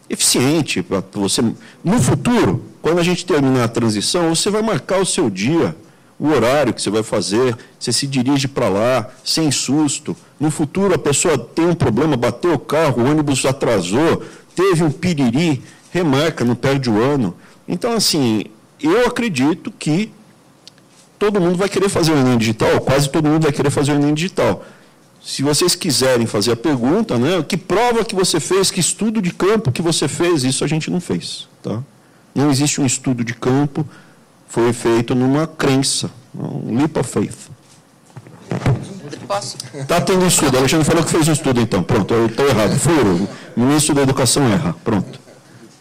eficiente para você. No futuro, quando a gente terminar a transição, você vai marcar o seu dia, o horário que você vai fazer, você se dirige para lá, sem susto. No futuro, a pessoa tem um problema, bateu o carro, o ônibus atrasou, teve um piriri, remarca, não perde o ano. Então, assim, eu acredito que todo mundo vai querer fazer o Enem digital, quase todo mundo vai querer fazer o Enem digital. Se vocês quiserem fazer a pergunta, né, que prova que você fez, que estudo de campo que você fez, isso a gente não fez. Tá? Não existe um estudo de campo, foi feito numa crença, um leap of faith. Posso? Está tendo estudo, a Alexandre falou que fez um estudo, então. Pronto, eu estou errado. Furo, o ministro da Educação erra. Pronto.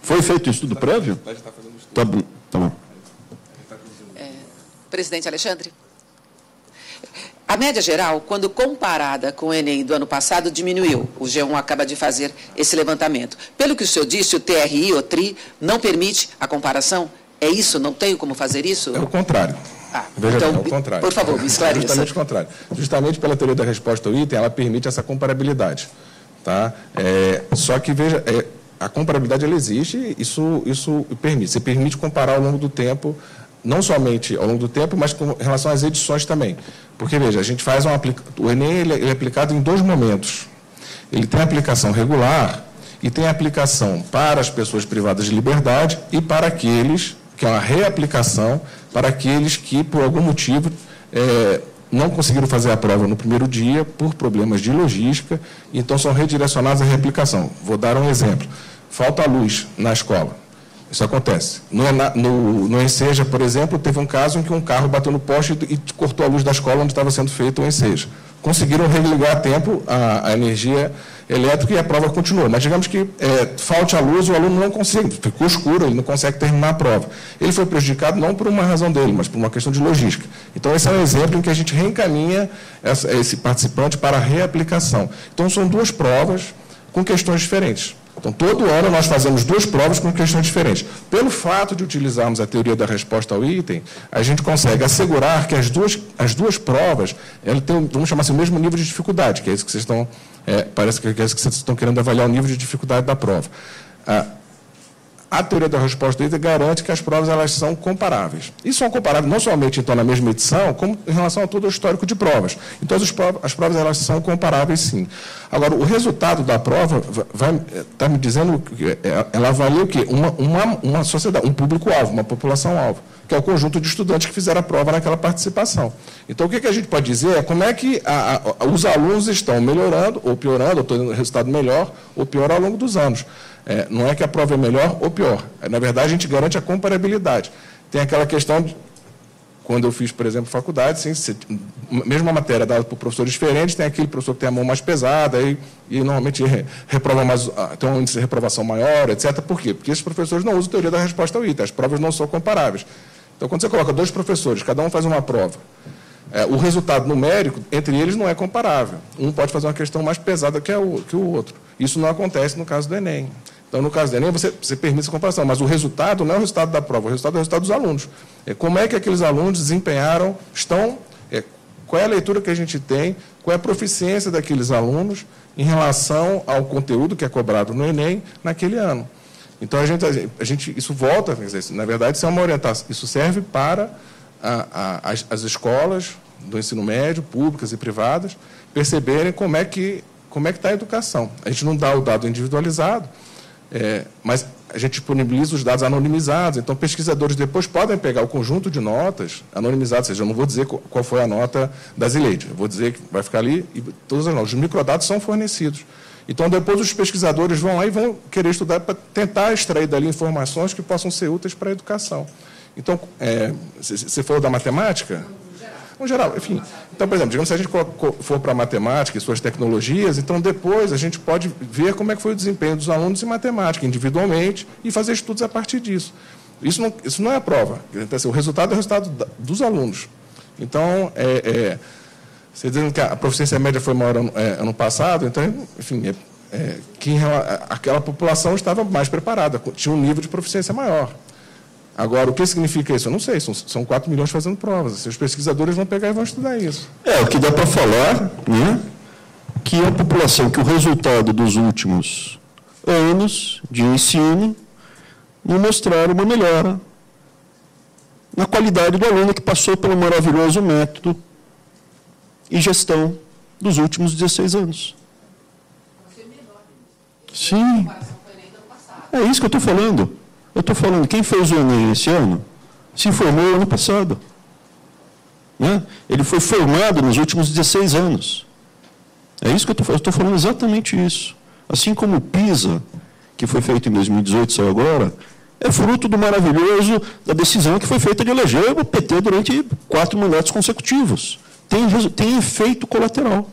Foi feito um estudo prévio? Tá bom. Tá bom. Presidente Alexandre. A média geral, quando comparada com o Enem do ano passado, diminuiu. O G1 acaba de fazer esse levantamento. Pelo que o senhor disse, o TRI, o TRI, não permite a comparação? É isso? Não tenho como fazer isso? É o contrário. Veja então, bem, é o contrário. Por favor, me esclareça. Justamente o contrário. Justamente pela teoria da resposta ao item, ela permite essa comparabilidade. Tá? Só que, veja, a comparabilidade ela existe, isso permite. Você permite comparar ao longo do tempo, não somente ao longo do tempo, mas com relação às edições também. Porque, veja, a gente faz o Enem ele é aplicado em 2 momentos. Ele tem a aplicação regular e tem a aplicação para as pessoas privadas de liberdade e para aqueles, que é uma reaplicação, para aqueles que, por algum motivo, não conseguiram fazer a prova no primeiro dia por problemas de logística, então são redirecionados à reaplicação. Vou dar um exemplo. Falta luz na escola. Isso acontece. No Enseja, por exemplo, teve um caso em que um carro bateu no poste e cortou a luz da escola onde estava sendo feito o Enseja. Conseguiram religar a tempo a energia elétrica e a prova continuou. Mas digamos que falte a luz, o aluno não consegue, ficou escuro, ele não consegue terminar a prova. Ele foi prejudicado não por uma razão dele, mas por uma questão de logística. Então, esse é um exemplo em que a gente reencaminha esse participante para a reaplicação. Então, são 2 provas com questões diferentes. Então, todo ano nós fazemos 2 provas com questões diferentes. Pelo fato de utilizarmos a teoria da resposta ao item, a gente consegue assegurar que as duas provas elas têm, vamos chamar assim, o mesmo nível de dificuldade, que é isso que vocês estão, parece que é isso que vocês estão querendo avaliar, o nível de dificuldade da prova. A teoria da resposta ao item garante que as provas elas são comparáveis. E são comparáveis não somente então, na mesma edição, como em relação a todo o histórico de provas. Então, as provas elas são comparáveis, sim. Agora, o resultado da prova está me dizendo que ela avalia o quê? Uma sociedade, um público-alvo, uma população-alvo, que é o conjunto de estudantes que fizeram a prova naquela participação. Então, o que a gente pode dizer é como é que os alunos estão melhorando ou piorando, ou tendo um resultado melhor ou pior ao longo dos anos. Não é que a prova é melhor ou pior. Na verdade, a gente garante a comparabilidade. Tem aquela questão de, quando eu fiz, por exemplo, faculdade, sim, mesma matéria dada por professores diferentes, tem aquele professor que tem a mão mais pesada e normalmente reprova mais, tem um índice de reprovação maior, etc. Por quê? Porque esses professores não usam teoria da resposta ao item, as provas não são comparáveis. Então, quando você coloca 2 professores, cada um faz uma prova, o resultado numérico entre eles não é comparável. Um pode fazer uma questão mais pesada que o outro. Isso não acontece no caso do Enem. Então, no caso do Enem, você permite essa comparação, mas o resultado não é o resultado da prova, o resultado é o resultado dos alunos. Como é que aqueles alunos desempenharam, qual é a leitura que a gente tem, qual é a proficiência daqueles alunos em relação ao conteúdo que é cobrado no Enem naquele ano. Então, isso volta, na verdade, isso é uma orientação, isso serve para as escolas do ensino médio, públicas e privadas, perceberem como é que está a educação. A gente não dá o dado individualizado, mas a gente disponibiliza os dados anonimizados. Então, pesquisadores depois podem pegar o conjunto de notas anonimizadas, ou seja, eu não vou dizer qual foi a nota da Zileide, eu vou dizer que vai ficar ali e todas as notas. Os microdados são fornecidos. Então, depois os pesquisadores vão lá e vão querer estudar para tentar extrair dali informações que possam ser úteis para a educação. Então, você falou da matemática? No geral, enfim. Então, por exemplo, digamos, se a gente for para a matemática e suas tecnologias, então depois a gente pode ver como é que foi o desempenho dos alunos em matemática, individualmente, e fazer estudos a partir disso. Isso não é a prova. O resultado é o resultado dos alunos. Então, você dizendo que a proficiência média foi maior ano passado, então, enfim, aquela população estava mais preparada, tinha um nível de proficiência maior. Agora, o que significa isso? Eu não sei, são 4 milhões fazendo provas. Os pesquisadores vão pegar e vão estudar isso. O que dá para falar, né, que a população, que o resultado dos últimos anos de ensino não mostraram uma melhora na qualidade do aluno que passou pelo maravilhoso método e gestão dos últimos 16 anos. Sim. É isso que eu estou falando. Eu estou falando, quem fez o Enem esse ano se formou ano passado. Né? Ele foi formado nos últimos 16 anos. É isso que eu estou falando, exatamente isso. Assim como o PISA, que foi feito em 2018, saiu agora, é fruto do maravilhoso da decisão que foi feita de eleger o PT durante 4 mandatos consecutivos. Tem efeito colateral.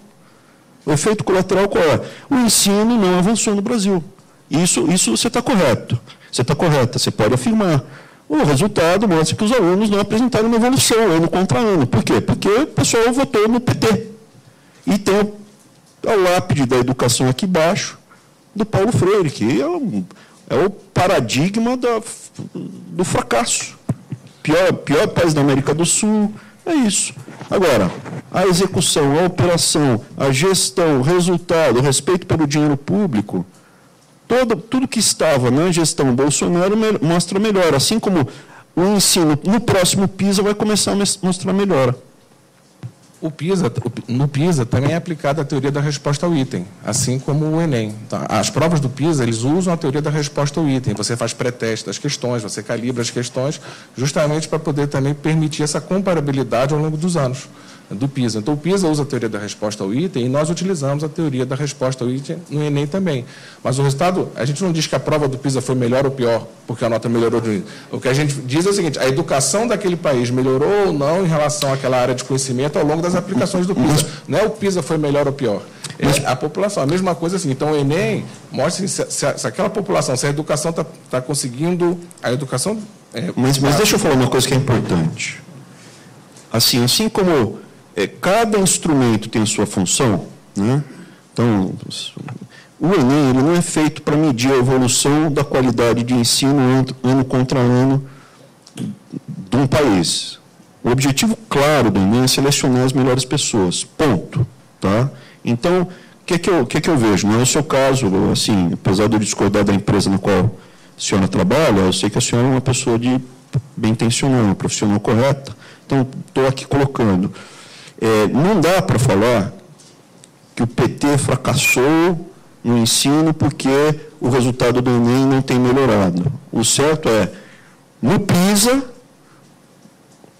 O efeito colateral qual é? O ensino não avançou no Brasil. Isso você está correto. Você está correta, você pode afirmar. O resultado mostra que os alunos não apresentaram uma evolução ano contra ano. Por quê? Porque o pessoal votou no PT. E tem a lápide da educação aqui embaixo, do Paulo Freire, que é o paradigma do fracasso. Pior país da América do Sul, é isso. Agora, a execução, a operação, a gestão, o resultado, o respeito pelo dinheiro público, tudo que estava na gestão Bolsonaro mostra melhora, assim como o ensino no próximo PISA vai começar a mostrar melhora. No PISA também é aplicada a teoria da resposta ao item, assim como o Enem. Tá? As provas do PISA, eles usam a teoria da resposta ao item. Você faz pré-teste das questões, você calibra as questões, justamente para poder também permitir essa comparabilidade ao longo dos anos do PISA. Então, o PISA usa a teoria da resposta ao item e nós utilizamos a teoria da resposta ao item no Enem também. Mas o resultado, a gente não diz que a prova do PISA foi melhor ou pior, porque a nota melhorou. O que a gente diz é o seguinte, a educação daquele país melhorou ou não em relação àquela área de conhecimento ao longo das aplicações do PISA. Não é o PISA foi melhor ou pior. É a população, a mesma coisa assim. Então, o Enem mostra se aquela população, se a educação está conseguindo... A educação... Mas deixa eu falar uma coisa que é importante. Assim como... cada instrumento tem a sua função, né? Então, o Enem ele não é feito para medir a evolução da qualidade de ensino ano contra ano de um país. O objetivo claro do Enem é selecionar as melhores pessoas, ponto. Tá? Então, o que eu vejo? Não é o seu caso, assim, apesar de eu discordar da empresa na qual a senhora trabalha, eu sei que a senhora é uma pessoa bem intencionada, uma profissional correta, então estou aqui colocando... não dá para falar que o PT fracassou no ensino porque o resultado do Enem não tem melhorado. O certo é, no PISA,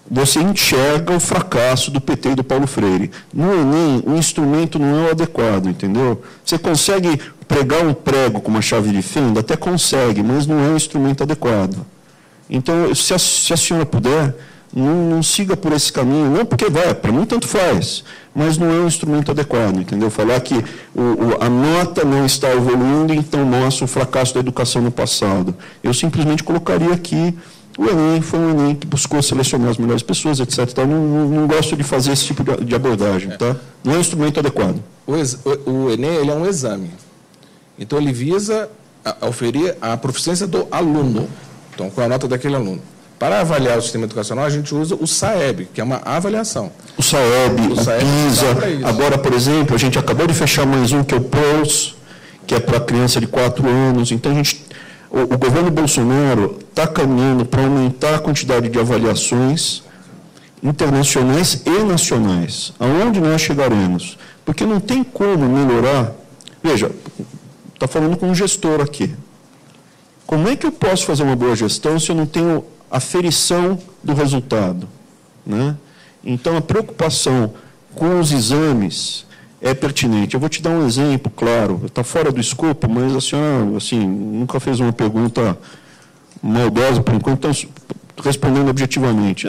você enxerga o fracasso do PT e do Paulo Freire. No Enem, o instrumento não é o adequado, entendeu? Você consegue pregar um prego com uma chave de fenda? Até consegue, mas não é o instrumento adequado. Então, se a senhora puder... Não siga por esse caminho, não porque para mim tanto faz, mas não é um instrumento adequado, entendeu? Falar que a nota não está evoluindo, então mostra o fracasso da educação no passado. Eu simplesmente colocaria aqui, o Enem foi um Enem que buscou selecionar as melhores pessoas, etc. Então, não gosto de fazer esse tipo de abordagem, tá? Não é um instrumento adequado. O Enem ele é um exame, então ele visa oferir a proficiência do aluno, então qual é a nota daquele aluno. Para avaliar o sistema educacional, a gente usa o SAEB, que é uma avaliação. O SAEB, o PISA. Agora, por exemplo, a gente acabou de fechar mais um, que é o PROS, que é para criança de 4 anos. Então, o governo Bolsonaro está caminhando para aumentar a quantidade de avaliações internacionais e nacionais. Aonde nós chegaremos? Porque não tem como melhorar... Veja, está falando com um gestor aqui. Como é que eu posso fazer uma boa gestão se eu não tenho... aferição do resultado, né? Então, a preocupação com os exames é pertinente. Eu vou te dar um exemplo, claro, está fora do escopo, mas a senhora assim, nunca fez uma pergunta maldosa, por enquanto, então, respondendo objetivamente.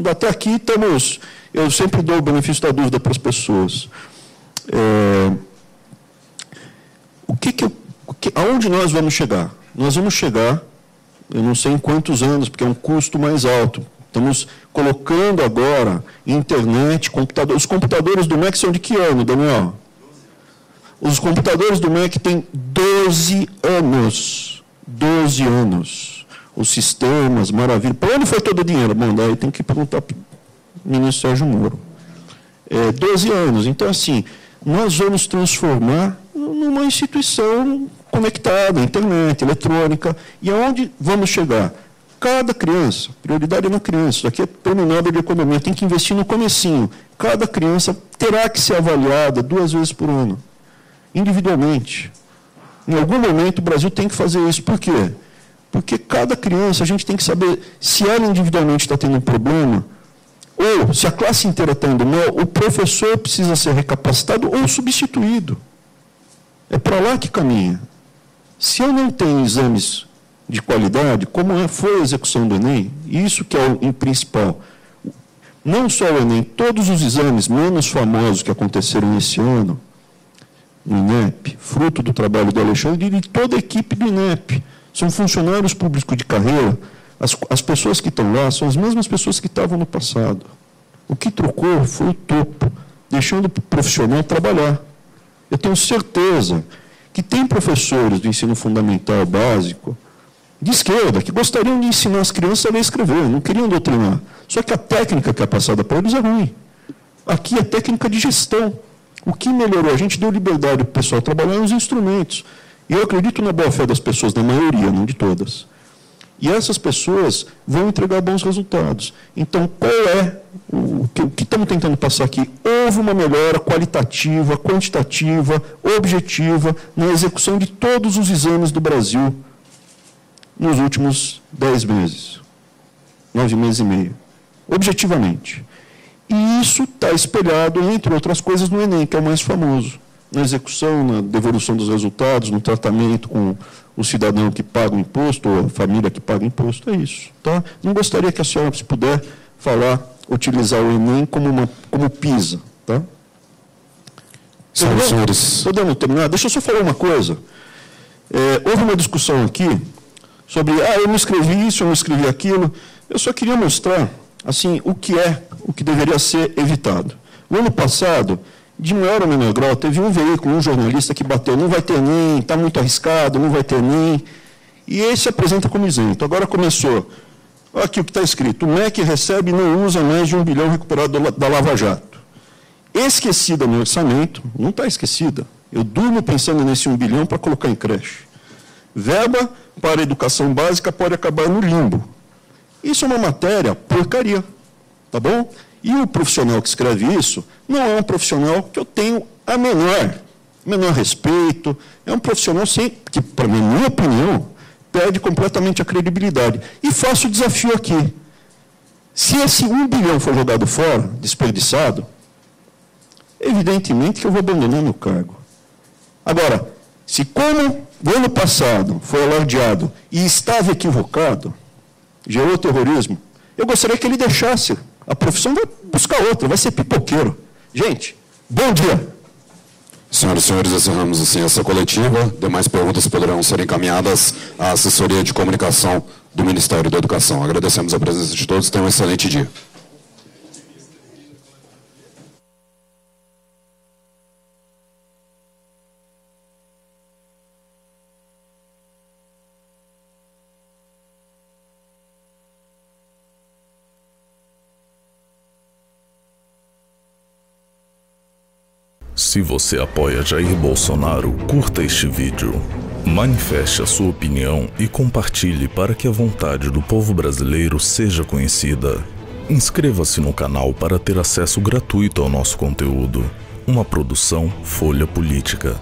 Até aqui estamos... Eu sempre dou o benefício da dúvida para as pessoas. Aonde nós vamos chegar? Nós vamos chegar... Eu não sei em quantos anos, porque é um custo mais alto. Estamos colocando agora internet, computador. Os computadores do MEC são de que ano, Daniel? Os computadores do MEC têm 12 anos. 12 anos. os sistemas, maravilha. Para onde foi todo o dinheiro? Bom, daí tem que perguntar para o ministro Sérgio Moro. 12 anos. Então, assim, nós vamos transformar numa instituição conectada, internet, eletrônica, e aonde vamos chegar? Cada criança, prioridade na criança, isso aqui é prêmio Nobel de Economia, tem que investir no comecinho. Cada criança terá que ser avaliada 2 vezes por ano, individualmente. Em algum momento o Brasil tem que fazer isso. Por quê? Porque cada criança, a gente tem que saber se ela individualmente está tendo um problema, ou se a classe inteira está indo mal, o professor precisa ser recapacitado ou substituído. É para lá que caminha. Se eu não tenho exames de qualidade, como foi a execução do Enem, isso que é o principal. Não só o Enem, todos os exames menos famosos que aconteceram esse ano, no INEP, fruto do trabalho do Alexandre e de toda a equipe do INEP, são funcionários públicos de carreira, as pessoas que estão lá são as mesmas pessoas que estavam no passado. O que trocou foi o topo, deixando o profissional trabalhar. Eu tenho certeza que tem professores do ensino fundamental básico, de esquerda, que gostariam de ensinar as crianças a ler e escrever, não queriam doutrinar. Só que a técnica que é passada para eles é ruim. Aqui é técnica de gestão. O que melhorou? A gente deu liberdade para o pessoal trabalhar nos instrumentos. E eu acredito na boa-fé das pessoas, da maioria, não de todas. E essas pessoas vão entregar bons resultados. Então, qual é o que estamos tentando passar aqui? Houve uma melhora qualitativa, quantitativa, objetiva, na execução de todos os exames do Brasil nos últimos 10 meses, 9 meses e meio, objetivamente. E isso está espelhado, entre outras coisas, no Enem, que é o mais famoso. Na execução, na devolução dos resultados, no tratamento com o cidadão que paga o imposto, ou a família que paga o imposto, é isso. Tá? Não gostaria que a senhora, se puder, utilizar o Enem como PISA. Tá? Senhores. Podemos terminar? Deixa eu só falar uma coisa. Houve uma discussão aqui sobre, eu não escrevi isso, eu não escrevi aquilo. Eu só queria mostrar, assim, o que deveria ser evitado. No ano passado, de maior ou menor grau, teve um veículo, um jornalista que bateu, não vai ter Enem, está muito arriscado, não vai ter Enem. E esse se apresenta como isento. Agora começou, aqui o que está escrito, o MEC recebe e não usa mais de 1 bilhão recuperado da Lava Jato. Esquecida no orçamento, não está esquecida. Eu durmo pensando nesse 1 bilhão para colocar em creche. Verba para a educação básica pode acabar no limbo. Isso é uma matéria porcaria, tá bom? E o profissional que escreve isso não é um profissional que eu tenho a menor respeito, é um profissional que, para minha opinião, perde completamente a credibilidade. E faço o desafio aqui. Se esse 1 bilhão for jogado fora, desperdiçado, evidentemente que eu vou abandonar meu cargo. Agora, se como no ano passado foi alardeado e estava equivocado, gerou terrorismo, eu gostaria que ele deixasse. A profissão vai buscar outra, vai ser pipoqueiro. Gente, bom dia. Senhoras e senhores, encerramos assim essa coletiva. Demais perguntas poderão ser encaminhadas à assessoria de comunicação do Ministério da Educação. Agradecemos a presença de todos. Tenham um excelente dia. Se você apoia Jair Bolsonaro, curta este vídeo, manifeste a sua opinião e compartilhe para que a vontade do povo brasileiro seja conhecida. Inscreva-se no canal para ter acesso gratuito ao nosso conteúdo. Uma produção Folha Política.